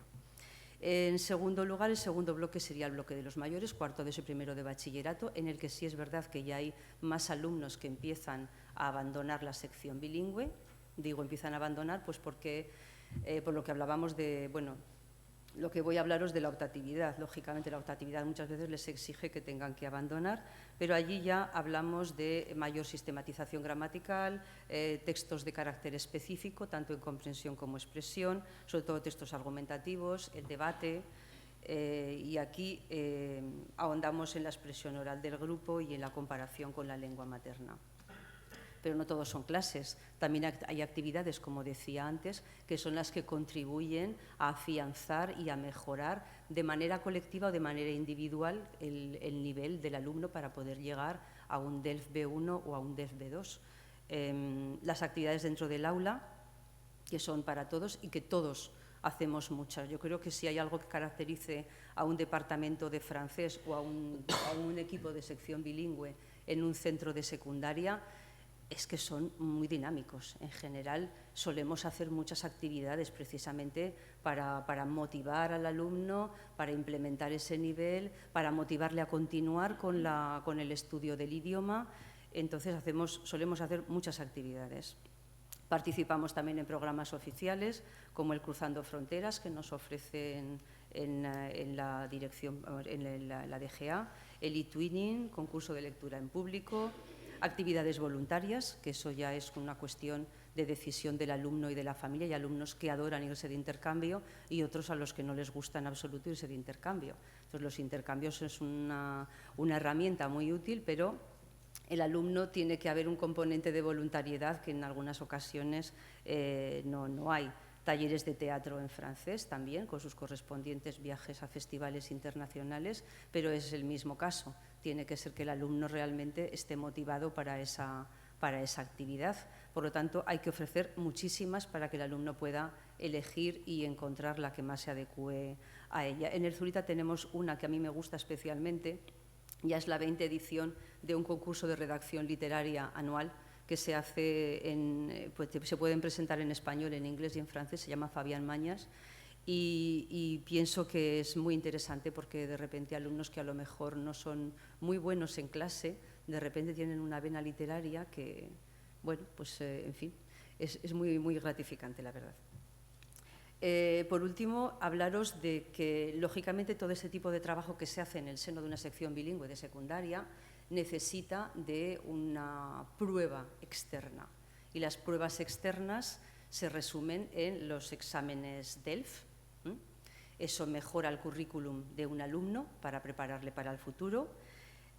En segundo lugar, el segundo bloque sería el bloque de los mayores, cuarto de eso y primero de bachillerato, en el que sí es verdad que ya hay más alumnos que empiezan a abandonar la sección bilingüe. Digo empiezan a abandonar pues porque, por lo que hablábamos de, bueno, lo que voy a hablaros de la optatividad. Lógicamente la optatividad muchas veces les exige que tengan que abandonar, pero allí ya hablamos de mayor sistematización gramatical, textos de carácter específico, tanto en comprensión como expresión, sobre todo textos argumentativos, el debate, y aquí ahondamos en la expresión oral del grupo y en la comparación con la lengua materna. Pero no todos son clases, también hay actividades, como decía antes, que son las que contribuyen a afianzar y a mejorar de manera colectiva o de manera individual el nivel del alumno para poder llegar a un DELF B1 o a un DELF B2. Las actividades dentro del aula, que son para todos y que todos hacemos muchas. Yo creo que si hay algo que caracterice a un departamento de francés o a un equipo de sección bilingüe en un centro de secundaria, es que son muy dinámicos. En general, solemos hacer muchas actividades precisamente para motivar al alumno, para implementar ese nivel, para motivarle a continuar con el estudio del idioma. Entonces, solemos hacer muchas actividades. Participamos también en programas oficiales, como el Cruzando Fronteras, que nos ofrecen en la dirección, en la DGA, el e-twinning, concurso de lectura en público, actividades voluntarias, que eso ya es una cuestión de decisión del alumno y de la familia. Hay alumnos que adoran irse de intercambio y otros a los que no les gusta en absoluto irse de intercambio. Entonces, los intercambios es una herramienta muy útil, pero el alumno tiene que haber un componente de voluntariedad que en algunas ocasiones no hay. Talleres de teatro en francés también, con sus correspondientes viajes a festivales internacionales, pero es el mismo caso. Tiene que ser que el alumno realmente esté motivado para esa actividad. Por lo tanto, hay que ofrecer muchísimas para que el alumno pueda elegir y encontrar la que más se adecue a ella. En el Zurita tenemos una que a mí me gusta especialmente, ya es la 20ª edición de un concurso de redacción literaria anual que se hace pues se pueden presentar en español, en inglés y en francés, se llama Fabián Mañas, y pienso que es muy interesante porque de repente alumnos que a lo mejor no son muy buenos en clase, de repente tienen una vena literaria que, bueno, pues en fin, es muy, muy gratificante, la verdad. Por último, hablaros de que, lógicamente, todo ese tipo de trabajo que se hace en el seno de una sección bilingüe de secundaria necesita de una prueba externa. Y las pruebas externas se resumen en los exámenes DELF. Eso mejora el currículum de un alumno para prepararle para el futuro.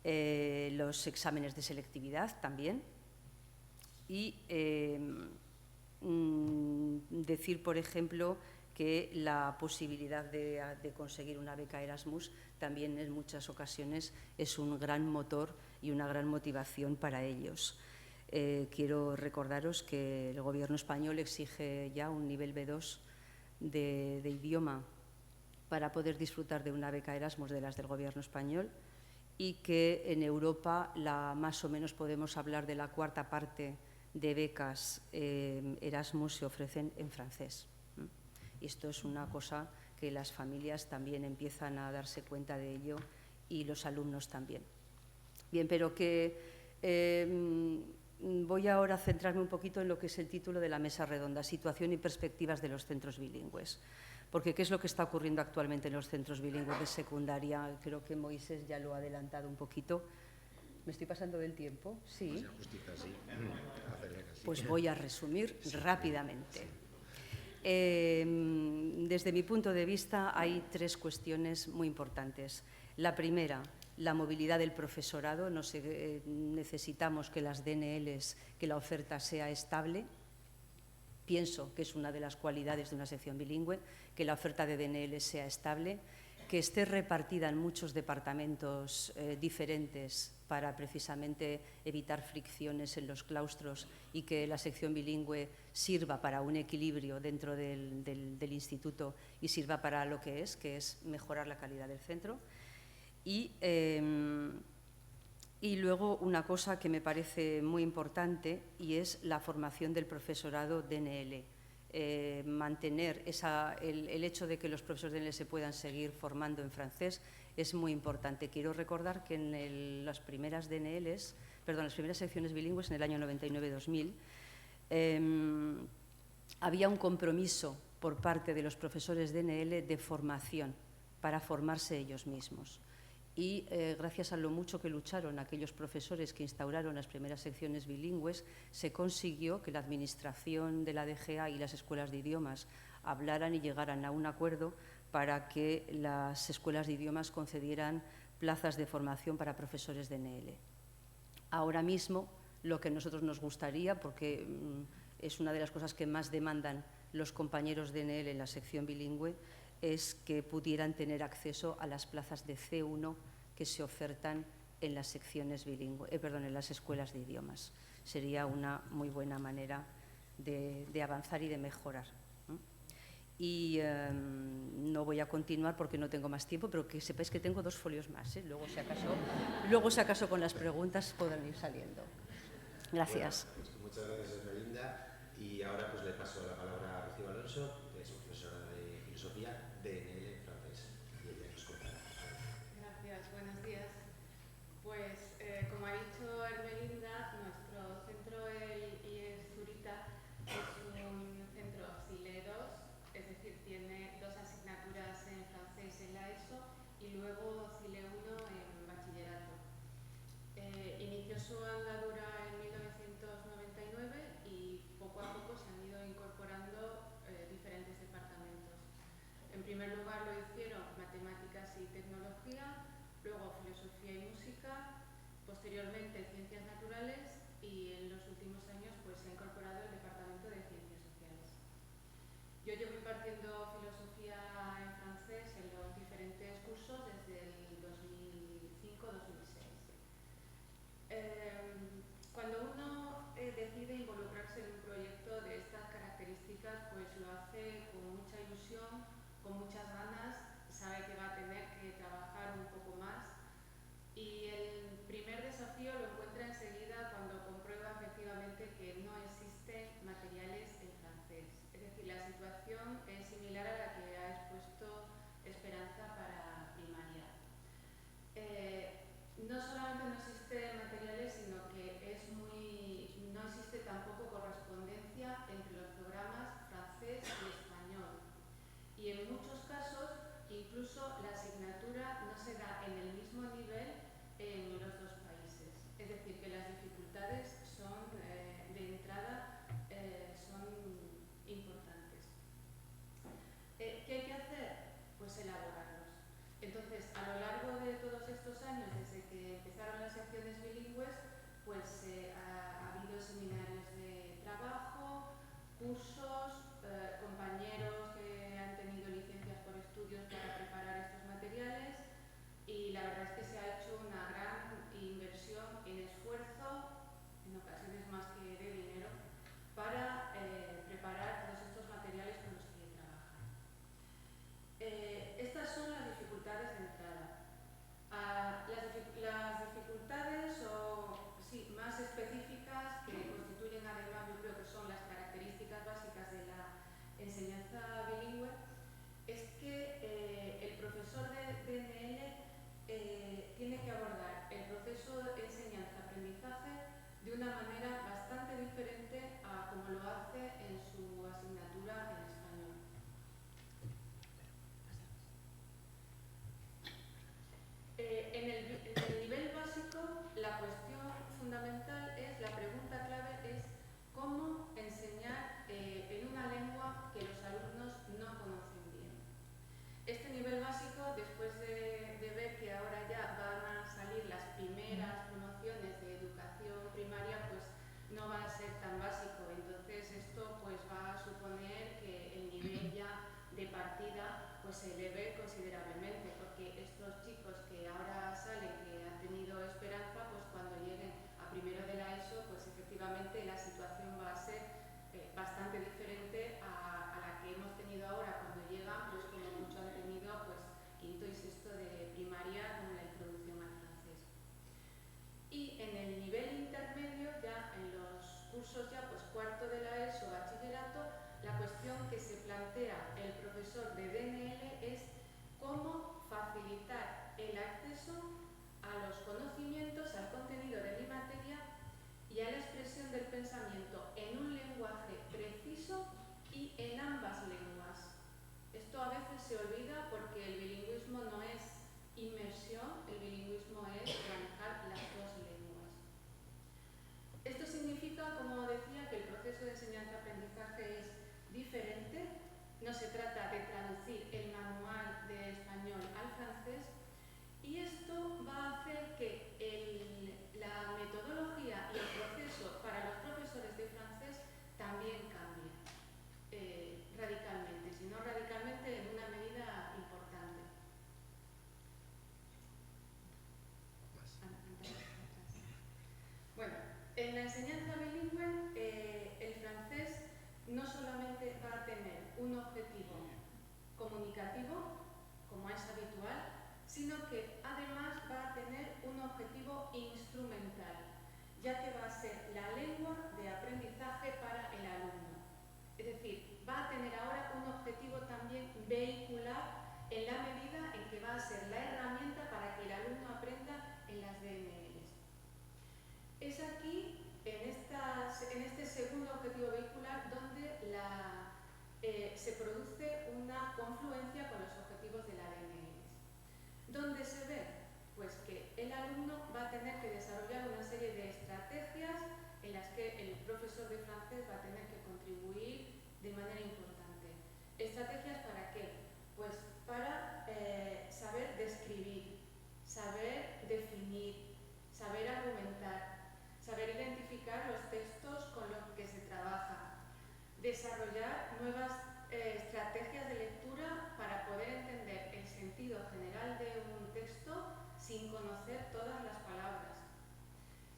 Los exámenes de selectividad también. Y decir, por ejemplo, que la posibilidad de conseguir una beca Erasmus también en muchas ocasiones es un gran motor y una gran motivación para ellos. Quiero recordaros que el Gobierno español exige ya un nivel B2 de idioma para poder disfrutar de una beca Erasmus de las del Gobierno español, y que en Europa más o menos podemos hablar de la cuarta parte de becas Erasmus se ofrecen en francés. Y esto es una cosa que las familias también empiezan a darse cuenta de ello y los alumnos también. Bien, pero voy ahora a centrarme un poquito en lo que es el título de la mesa redonda, situación y perspectivas de los centros bilingües. Porque ¿qué es lo que está ocurriendo actualmente en los centros bilingües de secundaria? Creo que Moisés ya lo ha adelantado un poquito. ¿Me estoy pasando del tiempo? Sí. Pues voy a resumir rápidamente. Desde mi punto de vista hay tres cuestiones muy importantes. La primera, la movilidad del profesorado. Necesitamos que las DNLs, que la oferta sea estable. Pienso que es una de las cualidades de una sección bilingüe, que la oferta de DNL sea estable, que esté repartida en muchos departamentos diferentes para precisamente evitar fricciones en los claustros y que la sección bilingüe sirva para un equilibrio dentro del instituto y sirva para lo que es mejorar la calidad del centro. Y luego una cosa que me parece muy importante y es la formación del profesorado DNL. Mantener el hecho de que los profesores DNL se puedan seguir formando en francés es muy importante. Quiero recordar que en las primeras secciones bilingües en el año 99-2000 había un compromiso por parte de los profesores DNL de formación para formarse ellos mismos. Y gracias a lo mucho que lucharon aquellos profesores que instauraron las primeras secciones bilingües, se consiguió que la administración de la DGA y las escuelas de idiomas hablaran y llegaran a un acuerdo para que las escuelas de idiomas concedieran plazas de formación para profesores de DNL. Ahora mismo, lo que a nosotros nos gustaría, porque es una de las cosas que más demandan los compañeros de DNL en la sección bilingüe, es que pudieran tener acceso a las plazas de C1 que se ofertan en las secciones en las escuelas de idiomas. Sería una muy buena manera de avanzar y de mejorar. Y no voy a continuar porque no tengo más tiempo, pero que sepáis que tengo 2 folios más. Luego, si acaso con las preguntas podrán ir saliendo. Gracias. Bueno, pues muchas gracias, Melinda. Y ahora pues le paso la palabra a Rocío Alonso, que es profesora de filosofía DNL en francés. Y ella nos contará. Gracias, buenos días. Pues como ha dicho Melinda, nuestro centro, el IES Zurita, es un centro CILE 2, es decir, tiene 2 asignaturas en francés en la ESO y luego CILE 1 en bachillerato. Inició su andadura en 1999 y poco a poco se han ido incorporando diferentes departamentos. En primer lugar lo hicieron matemáticas y tecnología, luego filosofía y música, posteriormente ciencias naturales y en los últimos años pues se ha incorporado el departamento de ciencias sociales. Yo llevo impartiendo filosofía en francés en los diferentes cursos desde el 2005-2006. Cuando uno decide involucrarse en un proyecto de estas características, pues lo hace con mucha ilusión, con muchas ganas, sabe que va a tener que trabajar un poco más y el primer desafío lo encuentra enseguida cuando comprueba efectivamente que no existen materiales en francés. Es decir, la situación es similar a la que ha expuesto Esperanza para primaria. No solamente no existen materiales, sino que no existe tampoco correspondencia entre los programas francés y español. Y en muchos casos, incluso la asignatura no se da en el mismo nivel en los 2 países. Es decir, que las dificultades son de entrada son importantes. ¿Qué hay que hacer? Pues cursos, compañeros que han tenido licencias por estudios para preparar estos materiales y la verdad es que se ha hecho una gran inversión en esfuerzo, en ocasiones más que de dinero, para preparar todos estos materiales con los que trabajan. Estas son las dificultades de entrada. Las dificultades más específicas que constituyen además, yo creo que son las características básicas de la enseñanza bilingüe, es que el profesor de DNL tiene que abordar el proceso de enseñanza-aprendizaje de una manera bastante diferente a como lo hace en su asignatura en español. En el nivel básico, la cuestión fundamental es, la pregunta clave es cómo enseñar en una lengua que los alumnos no conocen bien. Este nivel básico, después de ver que ahora ya van a salir las primeras promociones de educación primaria, pues no va a ser tan básico. Entonces esto pues va a suponer que el nivel ya de partida pues se eleve considerablemente, porque estos chicos que ahora salen, que han tenido esperanza, pues cuando lleguen a primero de la ESO, pues efectivamente la situación va a ser bastante diferente a la que hemos tenido ahora cuando llegan, pues como mucho han tenido pues quinto y sexto de primaria con la introducción al francés. Y en el nivel intermedio, ya en los cursos ya pues cuarto de la ESO, bachillerato, la cuestión que se plantea el profesor de DNL es cómo facilitar el acceso a los conocimientos, al contenido de mi materia y a la expresión del pensamiento en un lenguaje preciso y en ambas lenguas. Esto a veces se olvida porque el bilingüismo no es inmersión, el bilingüismo es manejar las dos lenguas. Esto significa, como decía, que el proceso de enseñanza-aprendizaje es diferente. No se trata de traducir el manual de español al francés, y esto va a hacer que la metodología y el proceso para los profesores de francés también cambie radicalmente, si no radicalmente, en una medida importante. Bueno, en la enseñanza bilingüe el francés no solamente va a tener un objetivo comunicativo, como es habitual, sino que además va a tener un objetivo instrumental, ya que va a ser la lengua de aprendizaje para el alumno. Es decir, va a tener ahora un objetivo también vehicular en la medida en que va a ser la herramienta para que el alumno aprenda en las DNLs. Es aquí, en este segundo objetivo vehicular, donde se produce una confluencia con los objetivos de la DNL. ¿Dónde se ve? Pues que el alumno va a tener que desarrollar una serie de estrategias en las que el profesor de francés va a tener que contribuir de manera importante. ¿Estrategias para qué? Pues para saber describir, saber definir, saber argumentar, saber identificar los textos con los que se trabaja, desarrollar nuevas estrategias de lectura para poder entender el sentido general de un texto sin conocer todas las palabras.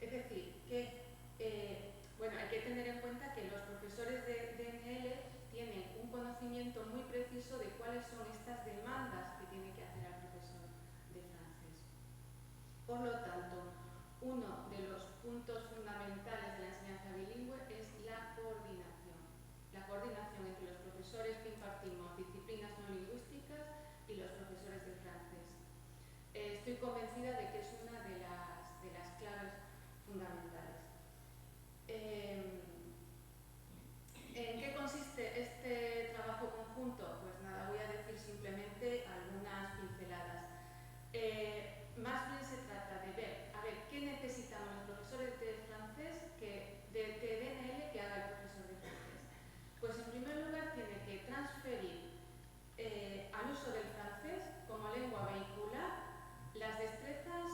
Es decir, que hay que tener en cuenta que los profesores de DNL tienen un conocimiento muy preciso de cuáles son estas demandas que tiene que hacer al profesor de francés. Por lo tanto, uno de los puntos fundamentales de la enseñanza bilingüe es la coordinación. La coordinación entre los profesores que impartimos disciplinas no lingüísticas y los profesores de francés. Estoy convencida de que es una de las claves fundamentales. ¿En qué consiste este trabajo conjunto? Pues nada, voy a decir simplemente algunas pinceladas. Más bien se trata de ver, qué necesitamos los profesores de francés de DNL que haga el profesor de francés. Pues en primer lugar tiene que transferir al uso del francés como lengua vehicular las destrezas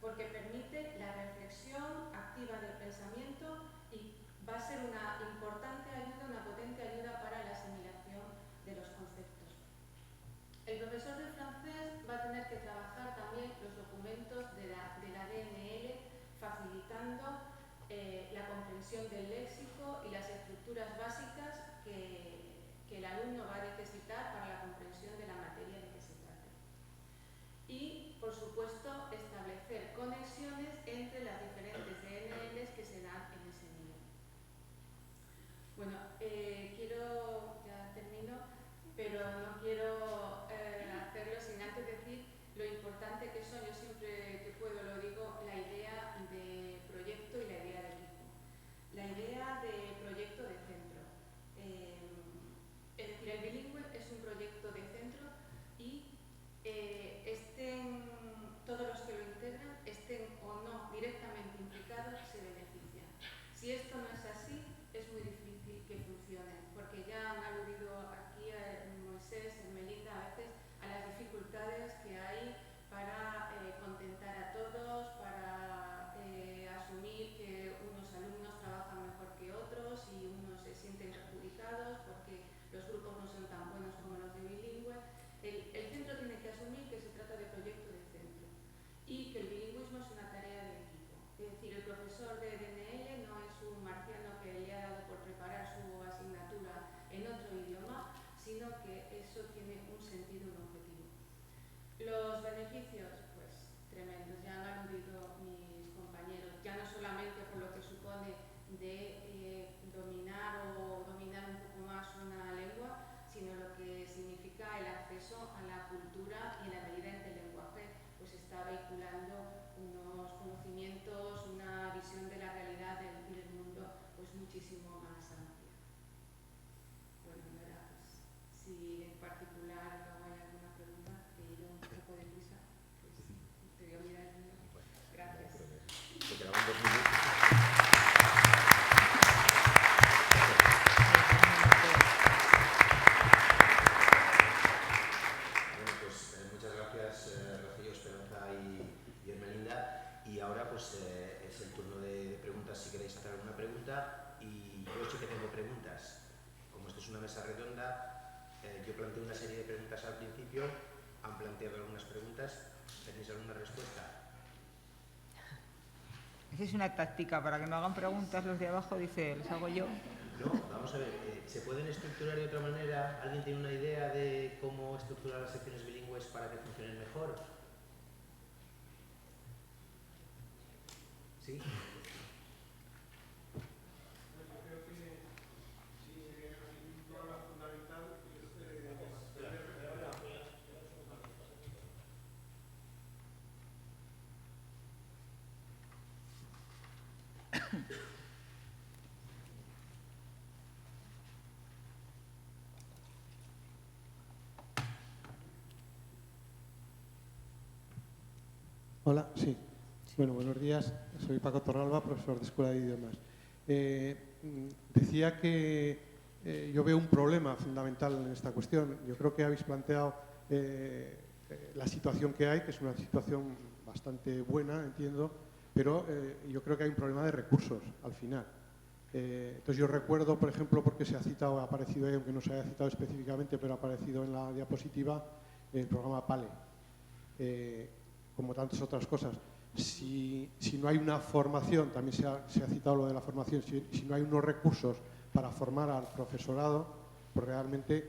porque permite la reflexión activa del pensamiento y va a ser una importante ayuda, una potente ayuda para la asimilación de los conceptos. El profesor de francés va a tener que trabajar también los documentos de la DNL, facilitando la comprensión del léxico y las estructuras básicas que el alumno va a necesitar para la comprensión de la materia de que se trate. Y, por supuesto, establecer conexiones entre las diferentes DNLs que se dan en ese nivel. Bueno, ya termino, pero no quiero hacerlo sin antes decir lo importante que son, yo siempre que puedo lo digo, la idea de proyecto y la idea de equipo. La idea de proyecto de centro. Es decir, el bilingüe es un proyecto de centro y todos los que lo integran, estén o no directamente implicados, se benefician. Si esto no es así, es muy difícil que funcione, porque ya han aludido aquí a Moisés, Melinda, a veces a las dificultades que hay para contentar a todos, para asumir que unos alumnos trabajan mejor que otros y unos se sienten perjudicados porque los grupos no son tan buenos como los de bilingüe. El centro tiene que asumir que se trata de proyecto de centro y que el bilingüismo es una tarea de equipo. Es decir, el profesor de DNL no es un marciano que le ha dado por preparar su asignatura en otro idioma, sino que eso tiene un sentido, un objetivo. Los beneficios, pues tremendos, ya han aludido mis compañeros, ya no solamente por lo que supone de dominar un poco más una lengua, sino lo que significa el acceso a la cultura y en la medida en que el lenguaje pues está vehiculando unos conocimientos, una visión de la realidad y del mundo pues muchísimo más amplia. Bueno, pues, si en particular no hay alguna pregunta, que he ido un poco de prisa, pues te voy a mirar el mío. Gracias. Te quedaban 2 minutos. Muchas gracias, Rocío, Esperanza y Ermelinda. Y ahora pues es el turno de preguntas, si queréis hacer alguna pregunta. Y yo sí que tengo preguntas. Como esto es una mesa redonda, yo planteé una serie de preguntas al principio, han planteado algunas preguntas. ¿Tenéis alguna respuesta? Esa es una táctica, para que no hagan preguntas los de abajo, dice, les hago yo. No, vamos a ver, ¿se pueden estructurar de otra manera? ¿Alguien tiene una idea de cómo estructurar las secciones bilingües para que funcionen mejor? ¿Sí? Yo creo que sí, un problema fundamental Hola, sí. Bueno, buenos días. Soy Paco Torralba, profesor de Escuela de Idiomas. Decía que yo veo un problema fundamental en esta cuestión. Yo creo que habéis planteado la situación que hay, que es una situación bastante buena, entiendo, pero yo creo que hay un problema de recursos al final. Entonces yo recuerdo, por ejemplo, porque se ha citado, ha aparecido ahí, aunque no se haya citado específicamente, pero ha aparecido en la diapositiva, el programa PALE. Como tantas otras cosas. Si no hay una formación, también se ha citado lo de la formación, si no hay unos recursos para formar al profesorado, pues realmente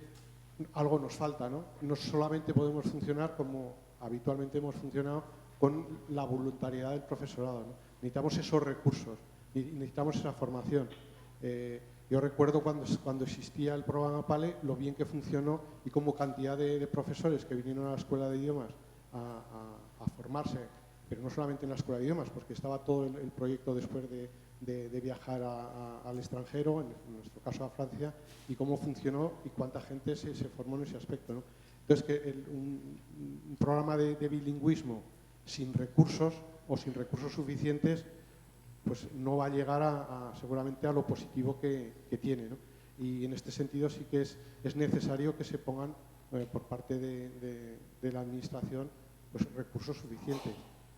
algo nos falta, ¿no? No solamente podemos funcionar como habitualmente hemos funcionado con la voluntariedad del profesorado, ¿no? Necesitamos esos recursos, necesitamos esa formación. Yo recuerdo cuando existía el programa PALE, lo bien que funcionó y como cantidad de profesores que vinieron a la Escuela de Idiomas a formarse, pero no solamente en la Escuela de Idiomas, porque estaba todo el proyecto después de viajar al extranjero, en nuestro caso a Francia, y cómo funcionó y cuánta gente se formó en ese aspecto, ¿no? Entonces, que un programa de bilingüismo sin recursos o sin recursos suficientes, pues no va a llegar seguramente a lo positivo que tiene, ¿no? Y en este sentido sí que es necesario que se pongan por parte de la Administración pues, recursos suficientes.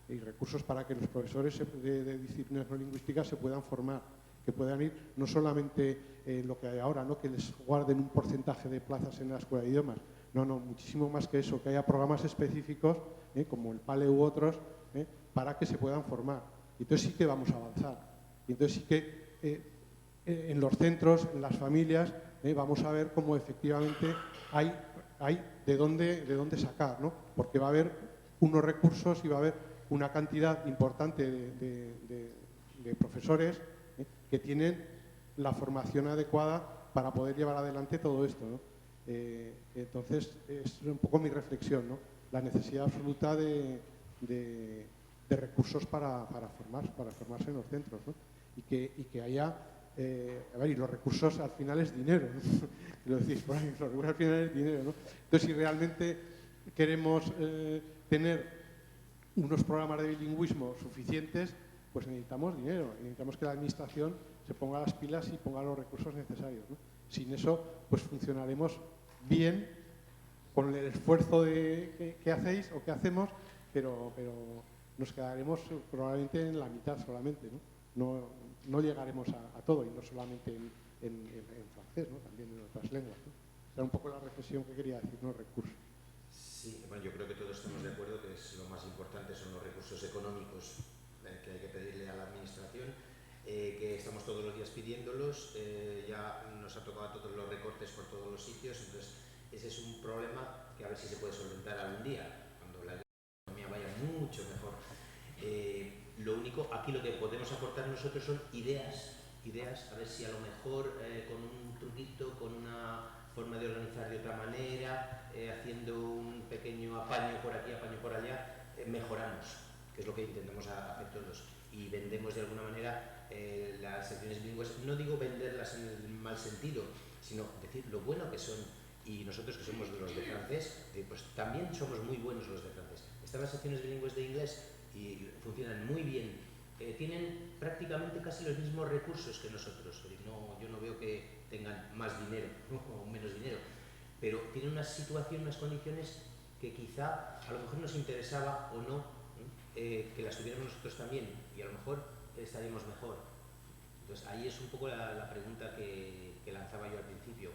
y recursos para que los profesores de disciplinas no lingüísticas se puedan formar, que puedan ir no solamente lo que hay ahora, ¿no? Que les guarden un porcentaje de plazas en la escuela de idiomas, no, muchísimo más que eso, que haya programas específicos, como el PALE u otros, para que se puedan formar. Y entonces sí que vamos a avanzar. Y entonces sí que en los centros, en las familias, vamos a ver cómo efectivamente hay de dónde sacar, ¿no? Porque va a haber unos recursos y va a haber una cantidad importante de profesores que tienen la formación adecuada para poder llevar adelante todo esto, ¿no? Entonces, es un poco mi reflexión, ¿no? La necesidad absoluta de recursos para formarse en los centros, ¿no? Y que haya... a ver, y los recursos al final es dinero, ¿no? Lo decís por ahí, los recursos al final es dinero, ¿no? Entonces, si realmente queremos tener unos programas de bilingüismo suficientes, pues necesitamos dinero, necesitamos que la administración se ponga las pilas y ponga los recursos necesarios, ¿no? Sin eso, pues funcionaremos bien con el esfuerzo que hacéis o que hacemos, pero nos quedaremos probablemente en la mitad solamente, ¿no? No llegaremos a todo, y no solamente en francés, ¿no? También en otras lenguas, ¿no? Era un poco la reflexión que quería decir, ¿no? Recursos. Sí, bueno, yo creo que todos estamos de acuerdo que lo más importante son los recursos económicos que hay que pedirle a la administración, que estamos todos los días pidiéndolos, ya nos ha tocado a todos los recortes por todos los sitios, entonces ese es un problema que a ver si se puede solventar algún día, cuando la economía vaya mucho mejor. Lo único, aquí lo que podemos aportar nosotros son ideas, a ver si a lo mejor con un truquito, con una forma de organizar de otra manera, haciendo un pequeño apaño por aquí, apaño por allá, mejoramos, que es lo que intentamos hacer todos. Y vendemos de alguna manera las secciones bilingües, no digo venderlas en el mal sentido, sino decir lo bueno que son. Y nosotros que somos los de francés, pues también somos muy buenos los de francés. Están las secciones bilingües de inglés y funcionan muy bien. Tienen prácticamente casi los mismos recursos que nosotros. Yo no veo que tengan más dinero o menos dinero, pero tienen una situación, unas condiciones que quizá a lo mejor nos interesaba o no, que las tuviéramos nosotros también, y a lo mejor estaríamos mejor. Entonces ahí es un poco la pregunta que lanzaba yo al principio.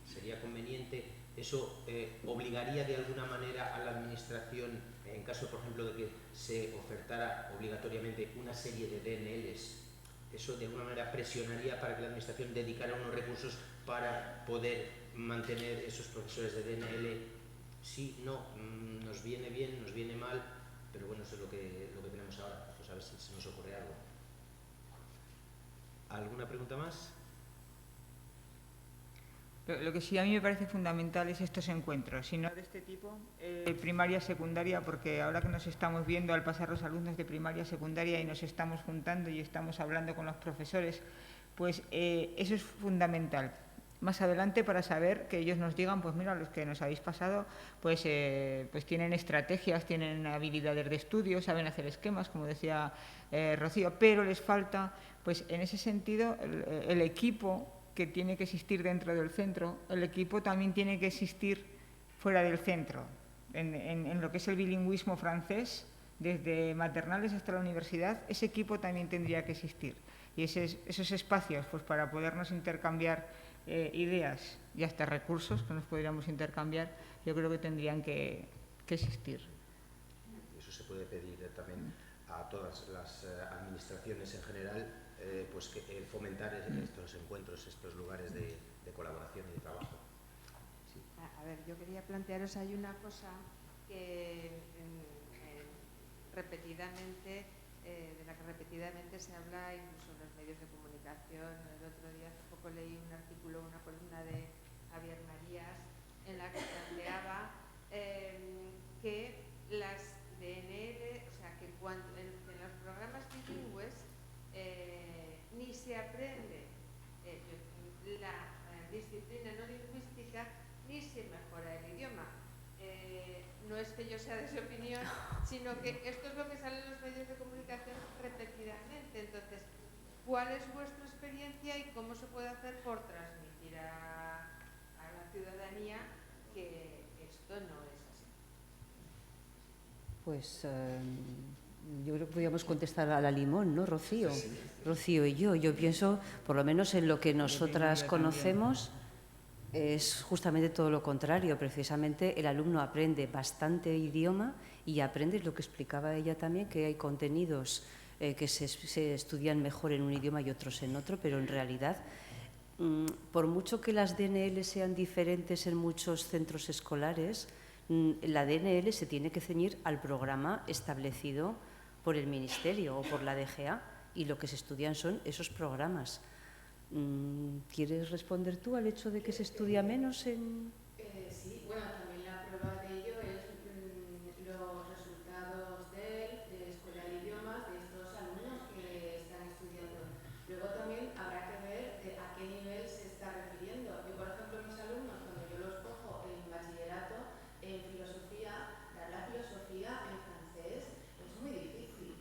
¿Sería conveniente? ¿Eso obligaría de alguna manera a la administración, en caso, por ejemplo, de que se ofertara obligatoriamente una serie de DNLs? ¿Eso de alguna manera presionaría para que la administración dedicara unos recursos para poder mantener esos profesores de DNL? Sí, no, nos viene bien, nos viene mal, pero bueno, eso es lo que tenemos ahora. Pues a ver si se nos ocurre algo. ¿Alguna pregunta más? Lo que sí a mí me parece fundamental es estos encuentros, y no de este tipo, primaria, secundaria, porque ahora que nos estamos viendo al pasar los alumnos de primaria, secundaria y nos estamos juntando y estamos hablando con los profesores, pues eso es fundamental. Más adelante para saber que ellos nos digan, pues mira, los que nos habéis pasado, pues tienen estrategias, tienen habilidades de estudio, saben hacer esquemas, como decía Rocío, pero les falta, pues en ese sentido, el equipo que tiene que existir dentro del centro, el equipo también tiene que existir fuera del centro, en lo que es el bilingüismo francés, desde maternales hasta la universidad, ese equipo también tendría que existir. Y esos espacios, pues para podernos intercambiar ideas y hasta recursos que nos podríamos intercambiar, yo creo que tendrían que existir. Eso se puede pedir también a todas las administraciones en general, pues que fomentar estos encuentros, estos lugares de colaboración y de trabajo. Sí. A ver, yo quería plantearos, hay una cosa que repetidamente, de la que repetidamente se habla incluso en los medios de comunicación. El otro día hace poco leí un artículo, una columna de Javier Marías, en la que planteaba que las DNL, o sea, que en los programas bilingües ni se aprende la disciplina no lingüística ni se mejora el idioma. No es que yo sea de esa opinión, sino que esto es lo que sale en los medios de comunicación repetidamente. Entonces, ¿cuál es vuestra experiencia y cómo se puede hacer por transmitir a la ciudadanía que esto no es así? Pues podíamos contestar a la limón, ¿no, Rocío? Sí. Rocío y yo pienso, por lo menos en lo que nosotras conocemos, es justamente todo lo contrario. Precisamente el alumno aprende bastante idioma y aprende lo que explicaba ella también, que hay contenidos que se estudian mejor en un idioma y otros en otro, pero en realidad, por mucho que las DNL sean diferentes en muchos centros escolares, la DNL se tiene que ceñir al programa establecido por el Ministerio o por la DGA, y lo que se estudian son esos programas. ¿Quieres responder tú al hecho de que se estudia menos en...? Sí, bueno, también la prueba de ello es los resultados de Escuela de Idiomas de estos alumnos que están estudiando. Luego también habrá que ver a qué nivel se está refiriendo. Yo, por ejemplo, mis alumnos, cuando yo los cojo en bachillerato, en filosofía, dar la filosofía en francés es muy difícil.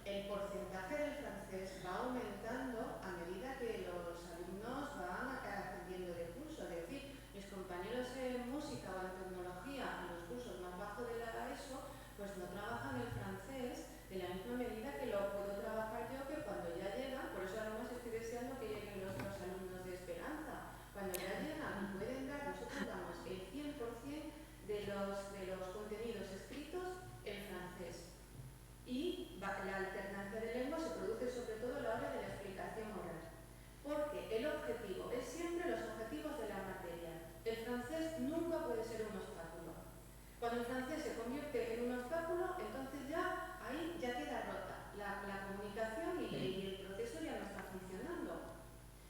El porcentaje del francés va aumentando a medida que los alumnos van ascendiendo de curso. Es decir, mis compañeros en música o en tecnología, en los cursos más bajos de la ESO, pues no trabajan el francés de la misma medida que lo puedo trabajar yo, que cuando ya llegan, por eso además estoy deseando que lleguen los alumnos de Esperanza. Cuando ya llegan y pueden dar, nosotros damos el 100% de los contenidos escritos en francés. Y la alternancia de lengua se produce sobre todo a la hora de la explicación oral, porque el objetivo es siempre los objetivos de la materia. El francés nunca puede ser un obstáculo. Cuando el francés se convierte en un obstáculo, entonces ya ahí ya queda rota la comunicación y el proceso ya no está funcionando.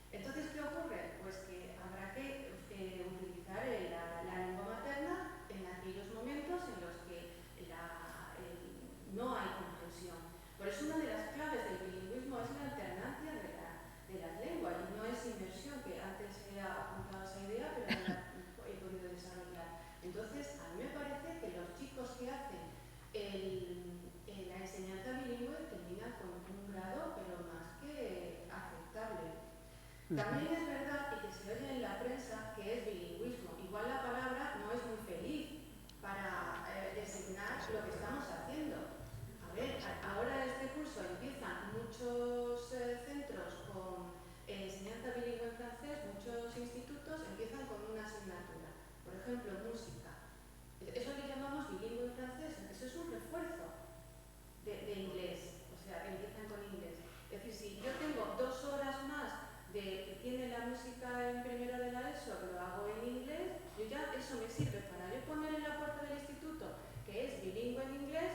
Entonces, ¿qué ocurre? Pues que habrá que utilizar la lengua materna en aquellos momentos en los que no hay comprensión. Por eso una de las claves del bilingüismo es la alternancia de las lenguas, y no es inversión, que antes he apuntado esa idea, pero no la he podido desarrollar. Entonces, a mí me parece que los chicos que hacen la enseñanza bilingüe terminan con un grado, pero más que aceptable. También es verdad, y que se oye en la prensa, que es bilingüismo. Igual la palabra no es muy feliz para designar lo que estamos haciendo. A ver, ahora este curso empiezan muchos centros con enseñanza bilingüe en francés, muchos institutos empiezan con una asignatura. Por ejemplo, música. Eso le llamamos bilingüe en francés, eso es un refuerzo de inglés, o sea, empiezan con inglés. Es decir, si yo tengo 2 horas más que tiene la música en primero de la ESO, que lo hago en inglés, yo ya eso me sirve para yo poner en la puerta del instituto que es bilingüe en inglés.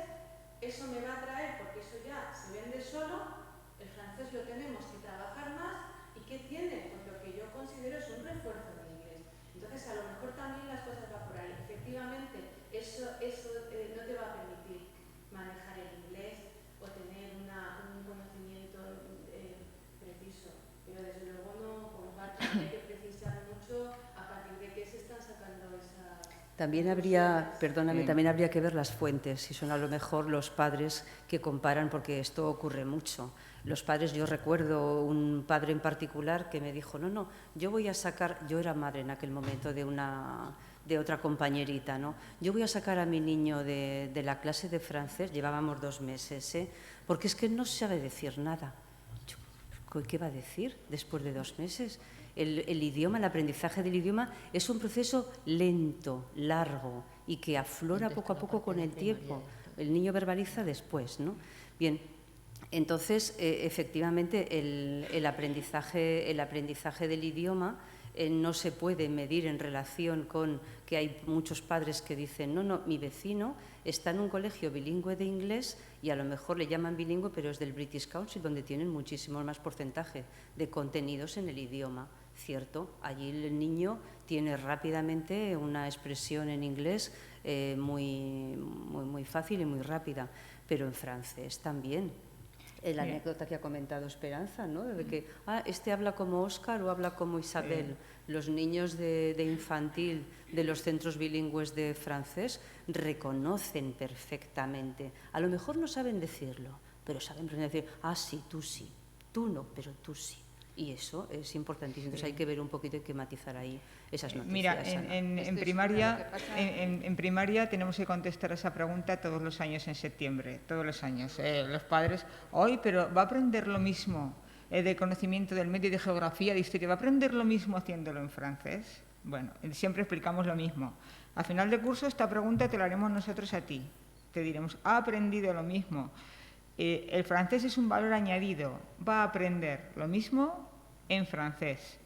Eso me va a traer, porque eso ya se vende solo, el francés lo tenemos que trabajar más. ¿Y qué tiene? Pues lo que yo considero es un refuerzo del inglés. Entonces, a lo mejor también las cosas van por ahí. Efectivamente, eso no te va a permitir manejar el inglés o tener un conocimiento preciso. Pero desde luego no comparto, hay que precisar mucho a partir de qué se están sacando esas... También habría, perdóname, también habría que ver las fuentes, si son a lo mejor los padres que comparan, porque esto ocurre mucho. Los padres, yo recuerdo un padre en particular que me dijo, no, yo voy a sacar, yo era madre en aquel momento de otra compañerita, ¿no? Yo voy a sacar a mi niño de la clase de francés, llevábamos 2 meses, porque es que no sabe decir nada. ¿Qué va a decir después de 2 meses? El idioma, el aprendizaje del idioma es un proceso lento, largo y que aflora poco a poco con el tiempo. El niño verbaliza después, ¿no? Bien, entonces, efectivamente, el aprendizaje del idioma no se puede medir en relación con que hay muchos padres que dicen, no, mi vecino está en un colegio bilingüe de inglés y a lo mejor le llaman bilingüe, pero es del British Council, donde tienen muchísimo más porcentaje de contenidos en el idioma. Cierto, allí el niño tiene rápidamente una expresión en inglés muy fácil y muy rápida, pero en francés también. La anécdota que ha comentado Esperanza, ¿no? De que este habla como Óscar o habla como Isabel. Los niños de infantil de los centros bilingües de francés reconocen perfectamente. A lo mejor no saben decirlo, pero saben decir, sí, tú no, pero tú sí. Y eso es importantísimo. Entonces hay que ver un poquito y que matizar ahí esas noticias. Mira, Ana. en primaria tenemos que contestar esa pregunta todos los años en septiembre, todos los años. Los padres, hoy, pero ¿va a aprender lo mismo de conocimiento del medio, de geografía, de historia? ¿Va a aprender lo mismo haciéndolo en francés? Bueno, siempre explicamos lo mismo. Al final de curso esta pregunta te la haremos nosotros a ti. Te diremos, ¿ha aprendido lo mismo? El francés es un valor añadido. Va a aprender lo mismo en francés.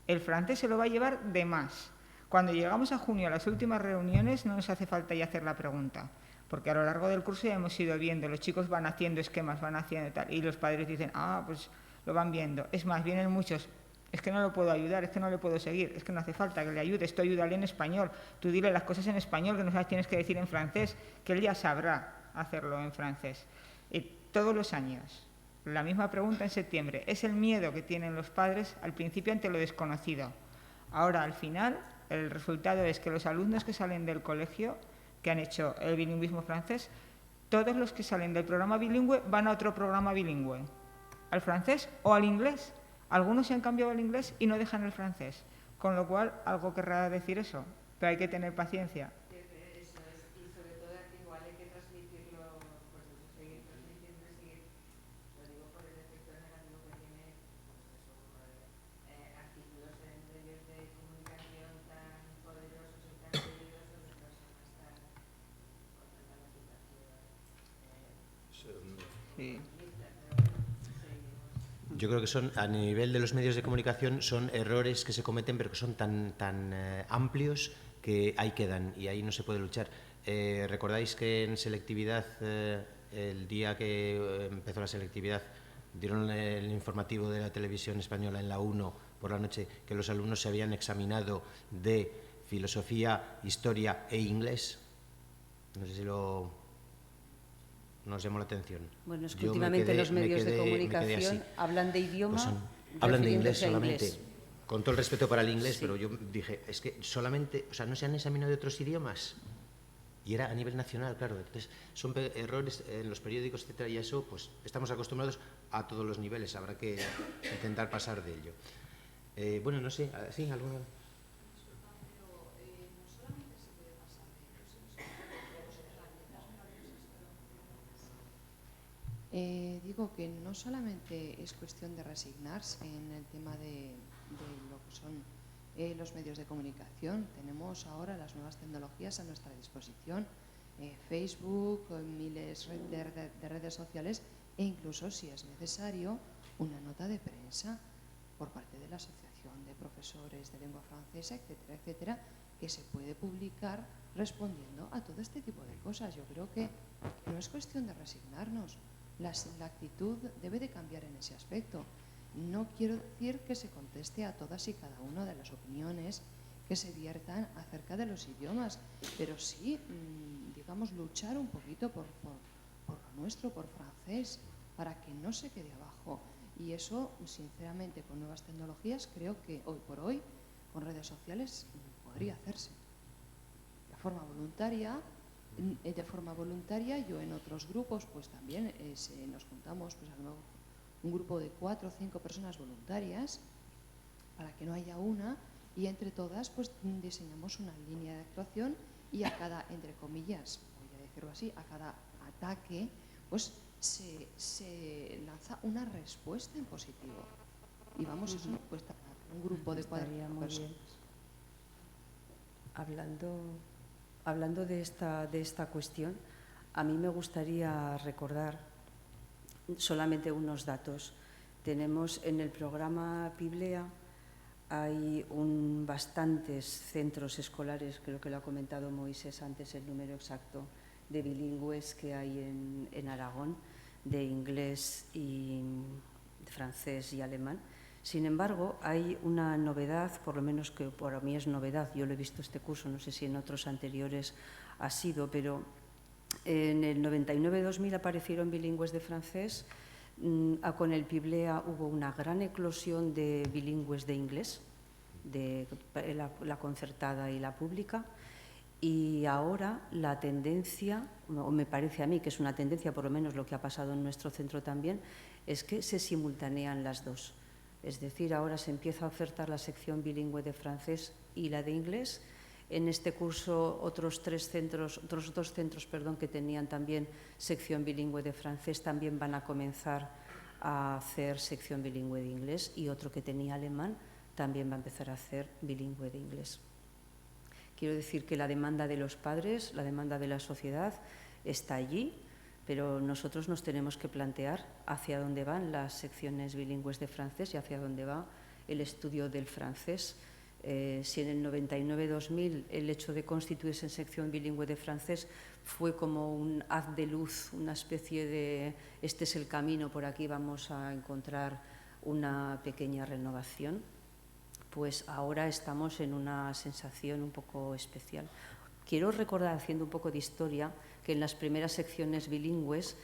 El francés se lo va a llevar de más. Cuando llegamos a junio a las últimas reuniones no nos hace falta ya hacer la pregunta, porque a lo largo del curso ya hemos ido viendo, los chicos van haciendo esquemas, van haciendo tal, y los padres dicen, pues lo van viendo. Es más, vienen muchos, es que no lo puedo ayudar, es que no le puedo seguir, es que no hace falta que le ayudes, tú ayúdale en español, tú dile las cosas en español que no sabes tienes que decir en francés, que él ya sabrá hacerlo en francés. Y todos los años. La misma pregunta en septiembre. Es el miedo que tienen los padres al principio ante lo desconocido. Ahora, al final, el resultado es que los alumnos que salen del colegio, que han hecho el bilingüismo francés, todos los que salen del programa bilingüe van a otro programa bilingüe, al francés o al inglés. Algunos se han cambiado al inglés y no dejan el francés, con lo cual algo querrá decir eso, pero hay que tener paciencia. Eso es, y sobre todo que igual hay que transmitirlo, pues seguir transmitiendo y seguir, lo digo por el efecto negativo que tiene, artículos en medios de comunicación tan poderosos y tan leídos sobre personas tan con tanta reputación. Sí. Yo creo que son, a nivel de los medios de comunicación, son errores que se cometen, pero que son tan amplios que ahí quedan y ahí no se puede luchar. ¿Recordáis que en selectividad, el día que empezó la selectividad, dieron el informativo de la televisión española en la 1 por la noche, que los alumnos se habían examinado de filosofía, historia e inglés? No sé si nos llamó la atención. Bueno, es que últimamente los medios de comunicación hablan de idioma, pues hablan de inglés refiriéndose a solamente. inglés. Con todo el respeto para el inglés, Sí. pero yo dije, es que solamente, o sea, no se han examinado de otros idiomas. Y era a nivel nacional, claro. Entonces, son errores en los periódicos, etcétera, y eso, pues, estamos acostumbrados a todos los niveles. Habrá que intentar pasar de ello. Bueno, no sé, ¿sí? ¿Alguna? Digo que no solamente es cuestión de resignarse en el tema de lo que son los medios de comunicación. Tenemos ahora las nuevas tecnologías a nuestra disposición, Facebook, miles de redes sociales e incluso, si es necesario, una nota de prensa por parte de la Asociación de Profesores de Lengua Francesa, etcétera, etcétera, que se puede publicar respondiendo a todo este tipo de cosas. Yo creo que no es cuestión de resignarnos. La actitud debe de cambiar en ese aspecto. No quiero decir que se conteste a todas y cada una de las opiniones que se viertan acerca de los idiomas, pero sí, digamos, luchar un poquito por lo nuestro, por francés, para que no se quede abajo. Y eso, sinceramente, con nuevas tecnologías, creo que hoy por hoy, con redes sociales, podría hacerse. De forma voluntaria, yo en otros grupos, pues también nos juntamos, pues a lo mejor un grupo de 4 o 5 personas voluntarias, para que no haya una, y entre todas, pues diseñamos una línea de actuación y a cada, entre comillas, voy a decirlo así, a cada ataque, pues se lanza una respuesta en positivo. Y vamos, eso, pues un grupo de 4 personas. Hablando de esta cuestión, a mí me gustaría recordar solamente unos datos. Tenemos en el programa Piblea, hay bastantes centros escolares, creo que lo ha comentado Moisés antes, el número exacto de bilingües que hay en Aragón, de inglés y de francés y alemán. Sin embargo, hay una novedad, por lo menos que para mí es novedad, yo lo he visto este curso, no sé si en otros anteriores ha sido, pero en el 99-2000 aparecieron bilingües de francés, con el Piblea hubo una gran eclosión de bilingües de inglés, de la concertada y la pública, y ahora la tendencia, o me parece a mí que es una tendencia, por lo menos lo que ha pasado en nuestro centro también, es que se simultanean las dos. Es decir, ahora se empieza a ofertar la sección bilingüe de francés y la de inglés. En este curso otros dos centros que tenían también sección bilingüe de francés también van a comenzar a hacer sección bilingüe de inglés, y otro que tenía alemán también va a empezar a hacer bilingüe de inglés. Quiero decir que la demanda de los padres, la demanda de la sociedad está allí, pero nosotros nos tenemos que plantear hacia dónde van las secciones bilingües de francés y hacia dónde va el estudio del francés. Si en el 99-2000 el hecho de constituirse en sección bilingüe de francés fue como un haz de luz, una especie de este es el camino, por aquí vamos a encontrar una pequeña renovación, pues ahora estamos en una sensación un poco especial. Quiero recordar, haciendo un poco de historia, que en las primeras secciones bilingües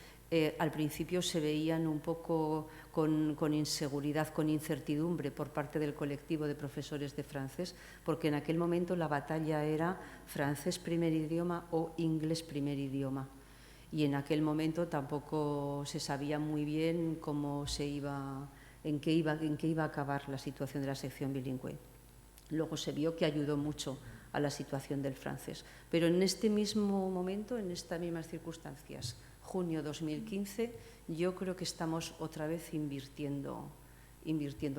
al principio se veían un poco con inseguridad, con incertidumbre por parte del colectivo de profesores de francés, porque en aquel momento la batalla era francés primer idioma o inglés primer idioma. Y en aquel momento tampoco se sabía muy bien en qué iba a acabar la situación de la sección bilingüe. Luego se vio que ayudó mucho a la situación del francés. Pero en este mismo momento, en estas mismas circunstancias, junio 2015, yo creo que estamos otra vez invirtiendo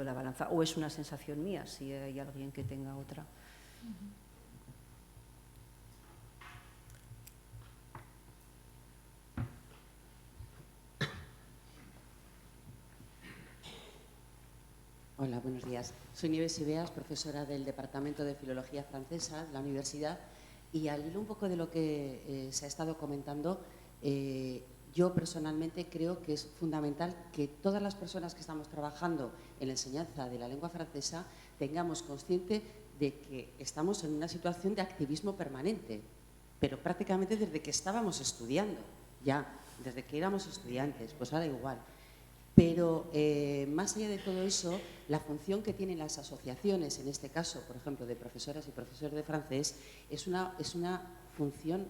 la balanza. O es una sensación mía, si hay alguien que tenga otra. Hola, buenos días. Soy Nieves Ibeas, profesora del Departamento de Filología Francesa de la Universidad, y al hilo un poco de lo que se ha estado comentando, yo personalmente creo que es fundamental que todas las personas que estamos trabajando en la enseñanza de la lengua francesa tengamos consciente de que estamos en una situación de activismo permanente, pero prácticamente desde que estábamos estudiando, ya, desde que éramos estudiantes, pues ahora igual. Pero más allá de todo eso, la función que tienen las asociaciones, en este caso, por ejemplo, de profesoras y profesores de francés, es una función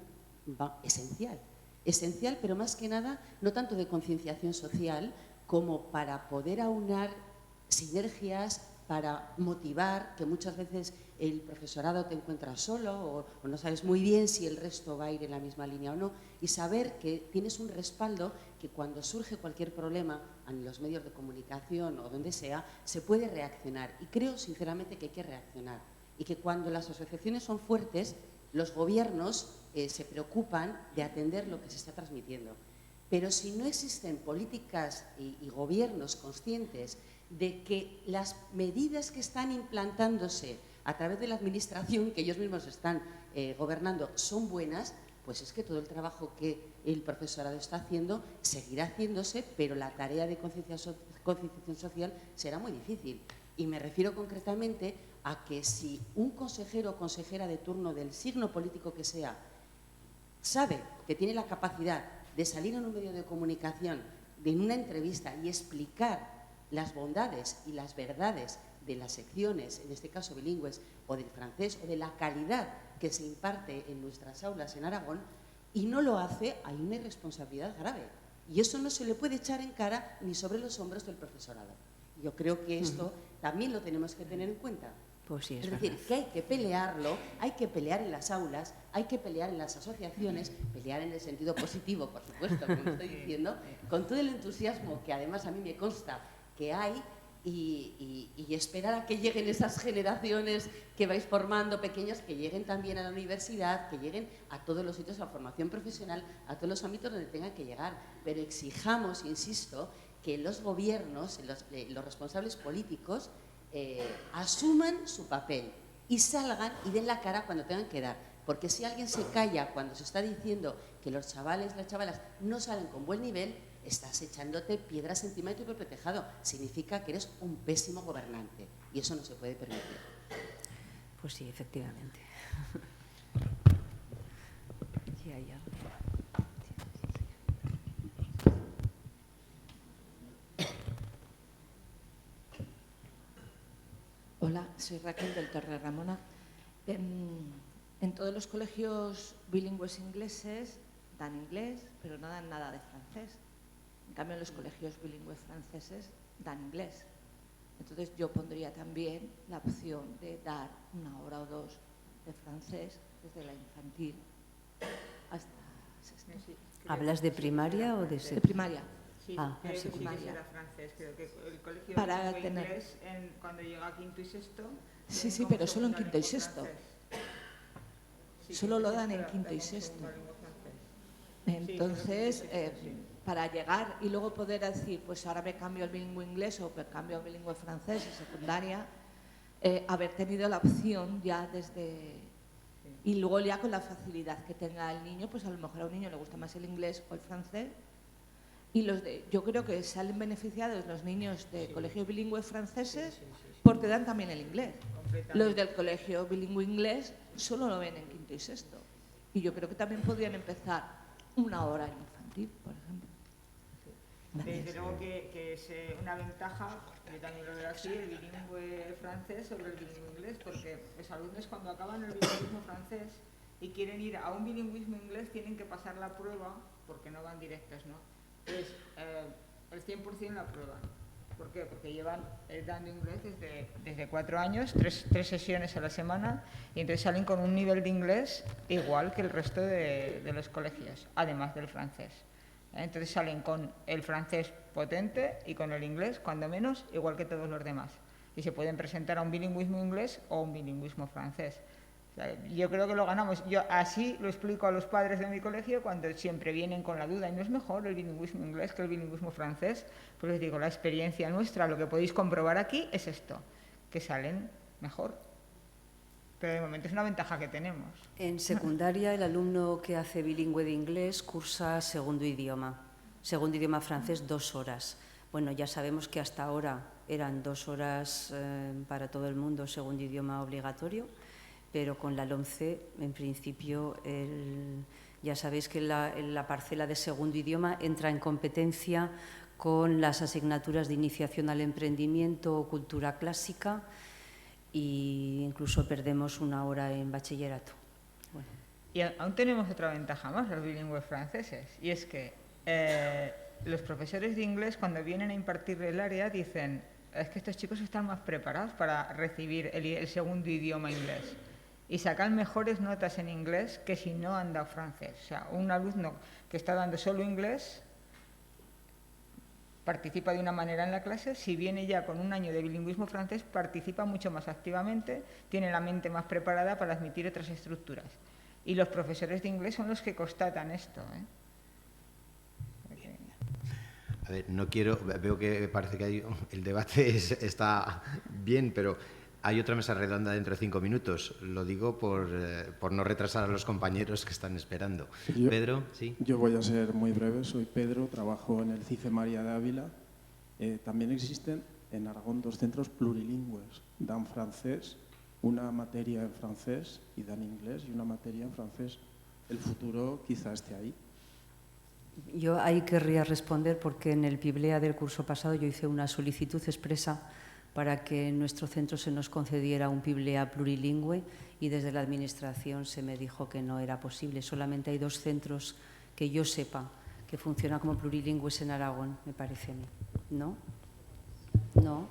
esencial. Esencial, pero más que nada, no tanto de concienciación social, como para poder aunar sinergias, para motivar, que muchas veces el profesorado te encuentra solo o no sabes muy bien si el resto va a ir en la misma línea o no, y saber que tienes un respaldo, que cuando surge cualquier problema en los medios de comunicación o donde sea, se puede reaccionar. Y creo sinceramente que hay que reaccionar. Y que cuando las asociaciones son fuertes, los gobiernos se preocupan de atender lo que se está transmitiendo. Pero si no existen políticas y gobiernos conscientes de que las medidas que están implantándose a través de la administración que ellos mismos están gobernando son buenas, pues es que todo el trabajo que el profesorado está haciendo seguirá haciéndose, pero la tarea de concienciación social será muy difícil. Y me refiero concretamente a que si un consejero o consejera de turno del signo político que sea sabe que tiene la capacidad de salir en un medio de comunicación, en una entrevista, y explicar las bondades y las verdades de las secciones, en este caso bilingües, o del francés, o de la calidad que se imparte en nuestras aulas en Aragón, y no lo hace, hay una irresponsabilidad grave. Y eso no se le puede echar en cara ni sobre los hombros del profesorado. Yo creo que esto también lo tenemos que tener en cuenta. Pues sí, es decir, que hay que pelearlo, hay que pelear en las aulas, hay que pelear en las asociaciones, pelear en el sentido positivo, por supuesto, como estoy diciendo, con todo el entusiasmo que además a mí me consta que hay, y esperar a que lleguen esas generaciones que vais formando pequeños, que lleguen también a la universidad, que lleguen a todos los sitios, a la formación profesional, a todos los ámbitos donde tengan que llegar. Pero exijamos, insisto, que los gobiernos, los responsables políticos, asuman su papel y salgan y den la cara cuando tengan que dar. Porque si alguien se calla cuando se está diciendo que los chavales, las chavalas no salen con buen nivel, estás echándote piedras encima de tu propio tejado. Significa que eres un pésimo gobernante y eso no se puede permitir. Pues sí, efectivamente. Hola, soy Raquel del Torre Ramona. En todos los colegios bilingües ingleses dan inglés, pero no dan nada de francés. En cambio, en los colegios bilingües franceses dan inglés. Entonces yo pondría también la opción de dar 1 hora o 2 de francés desde la infantil hasta sexto. ¿Hablas de primaria o de De primaria. Sí, Ah, creo que sí que secundaria. será francés. Creo que el colegio Para bilingüe tener- inglés, cuando llega a quinto y sexto... Sí, tienen sí, como pero solo en segunda quinto y lengua sexto. francés. Sí, Solo quinto lo y dan en sexto quinto y como sexto. segunda lengua francés. Entonces, Sí, solo quinto y sexto, para llegar y luego poder decir, pues ahora me cambio al bilingüe inglés o me cambio al bilingüe francés en secundaria, haber tenido la opción ya desde... Y luego ya con la facilidad que tenga el niño, pues a lo mejor a un niño le gusta más el inglés o el francés. Y yo creo que salen beneficiados los niños de colegios bilingües franceses porque dan también el inglés. Los del colegio bilingüe inglés solo lo ven en quinto y sexto. Y yo creo que también podrían empezar 1 hora en infantil, por ejemplo. Desde luego que es una ventaja, yo también lo veo así, el bilingüe francés sobre el bilingüe inglés, porque los alumnos cuando acaban el bilingüismo francés y quieren ir a un bilingüismo inglés tienen que pasar la prueba, porque no van directos, ¿no? Pues el 100% la prueban. ¿Por qué? Porque llevan dando inglés desde 4 años, 3 sesiones a la semana, y entonces salen con un nivel de inglés igual que el resto de los colegios, además del francés. Entonces salen con el francés potente y con el inglés, cuando menos, igual que todos los demás. Y se pueden presentar a un bilingüismo inglés o un bilingüismo francés. O sea, yo creo que lo ganamos. Yo así lo explico a los padres de mi colegio cuando siempre vienen con la duda. ¿Y no es mejor el bilingüismo inglés que el bilingüismo francés? Pues les digo, la experiencia nuestra, lo que podéis comprobar aquí es esto, que salen mejor. Pero de momento es una ventaja que tenemos. En secundaria, el alumno que hace bilingüe de inglés cursa segundo idioma francés 2 horas. Bueno, ya sabemos que hasta ahora eran 2 horas para todo el mundo segundo idioma obligatorio, pero con la LOMCE, en principio, ya sabéis que la parcela de segundo idioma entra en competencia con las asignaturas de iniciación al emprendimiento o cultura clásica, e incluso perdemos 1 hora en bachillerato. Bueno. Y aún tenemos otra ventaja más, los bilingües franceses, y es que los profesores de inglés, cuando vienen a impartir el área, dicen, es que estos chicos están más preparados para recibir el segundo idioma inglés y sacan mejores notas en inglés que si no han dado francés. O sea, un alumno que está dando solo inglés participa de una manera en la clase, si viene ya con 1 año de bilingüismo francés, participa mucho más activamente, tiene la mente más preparada para admitir otras estructuras. Y los profesores de inglés son los que constatan esto, ¿eh? A ver, no quiero, veo que parece que el debate está bien, pero hay otra mesa redonda dentro de 5 minutos. Lo digo por no retrasar a los compañeros que están esperando. Pedro, ¿sí? Yo voy a ser muy breve. Soy Pedro, trabajo en el CIFE María de Ávila. También existen en Aragón 2 centros plurilingües. Dan francés, una materia en francés, y dan inglés y una materia en francés. El futuro quizá esté ahí. Yo ahí querría responder porque en el PIBLEA del curso pasado yo hice una solicitud expresa para que en nuestro centro se nos concediera un PIBLEA plurilingüe y desde la Administración se me dijo que no era posible. Solamente hay 2 centros que yo sepa que funcionan como plurilingües en Aragón, me parece a mí. ¿No? ¿No?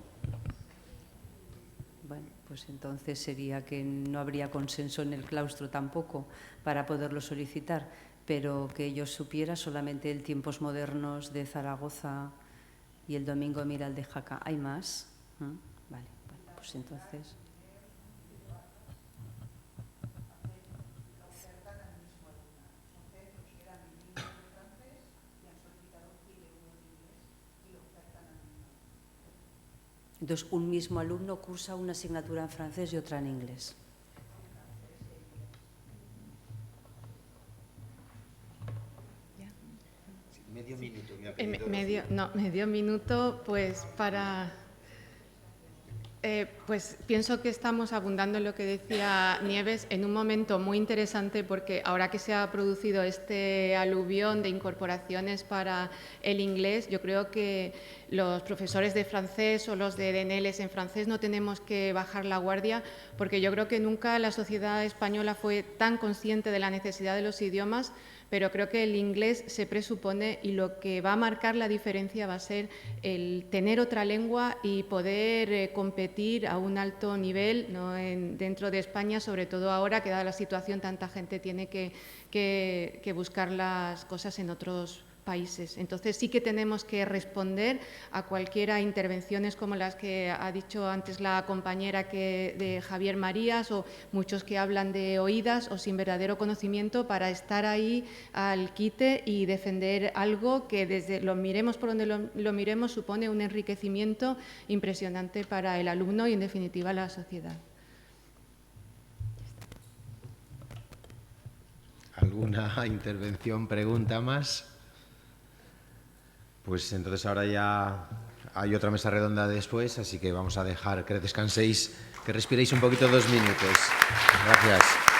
Bueno, pues entonces sería que no habría consenso en el claustro tampoco para poderlo solicitar, pero que yo supiera solamente el Tiempos Modernos de Zaragoza y el Domingo Miral de Jaca. ¿Hay más? Vale, bueno, pues entonces... Entonces, un mismo alumno cursa una asignatura en francés y otra en inglés. Medio minuto. Medio minuto, pues para... pues pienso que estamos abundando en lo que decía Nieves en un momento muy interesante porque ahora que se ha producido este aluvión de incorporaciones para el inglés, yo creo que los profesores de francés o los de DNLs en francés no tenemos que bajar la guardia porque yo creo que nunca la sociedad española fue tan consciente de la necesidad de los idiomas, pero creo que el inglés se presupone y lo que va a marcar la diferencia va a ser el tener otra lengua y poder competir a un alto nivel, ¿no? Dentro de España, sobre todo ahora que dada la situación tanta gente tiene que buscar las cosas en otros países. Entonces sí que tenemos que responder a cualquiera intervenciones como las que ha dicho antes la compañera de Javier Marías o muchos que hablan de oídas o sin verdadero conocimiento para estar ahí al quite y defender algo que desde lo miremos por donde lo miremos supone un enriquecimiento impresionante para el alumno y en definitiva la sociedad. ¿Alguna intervención, pregunta más? Pues entonces ahora ya hay otra mesa redonda después, así que vamos a dejar que descanséis, que respiréis un poquito 2 minutos. Gracias.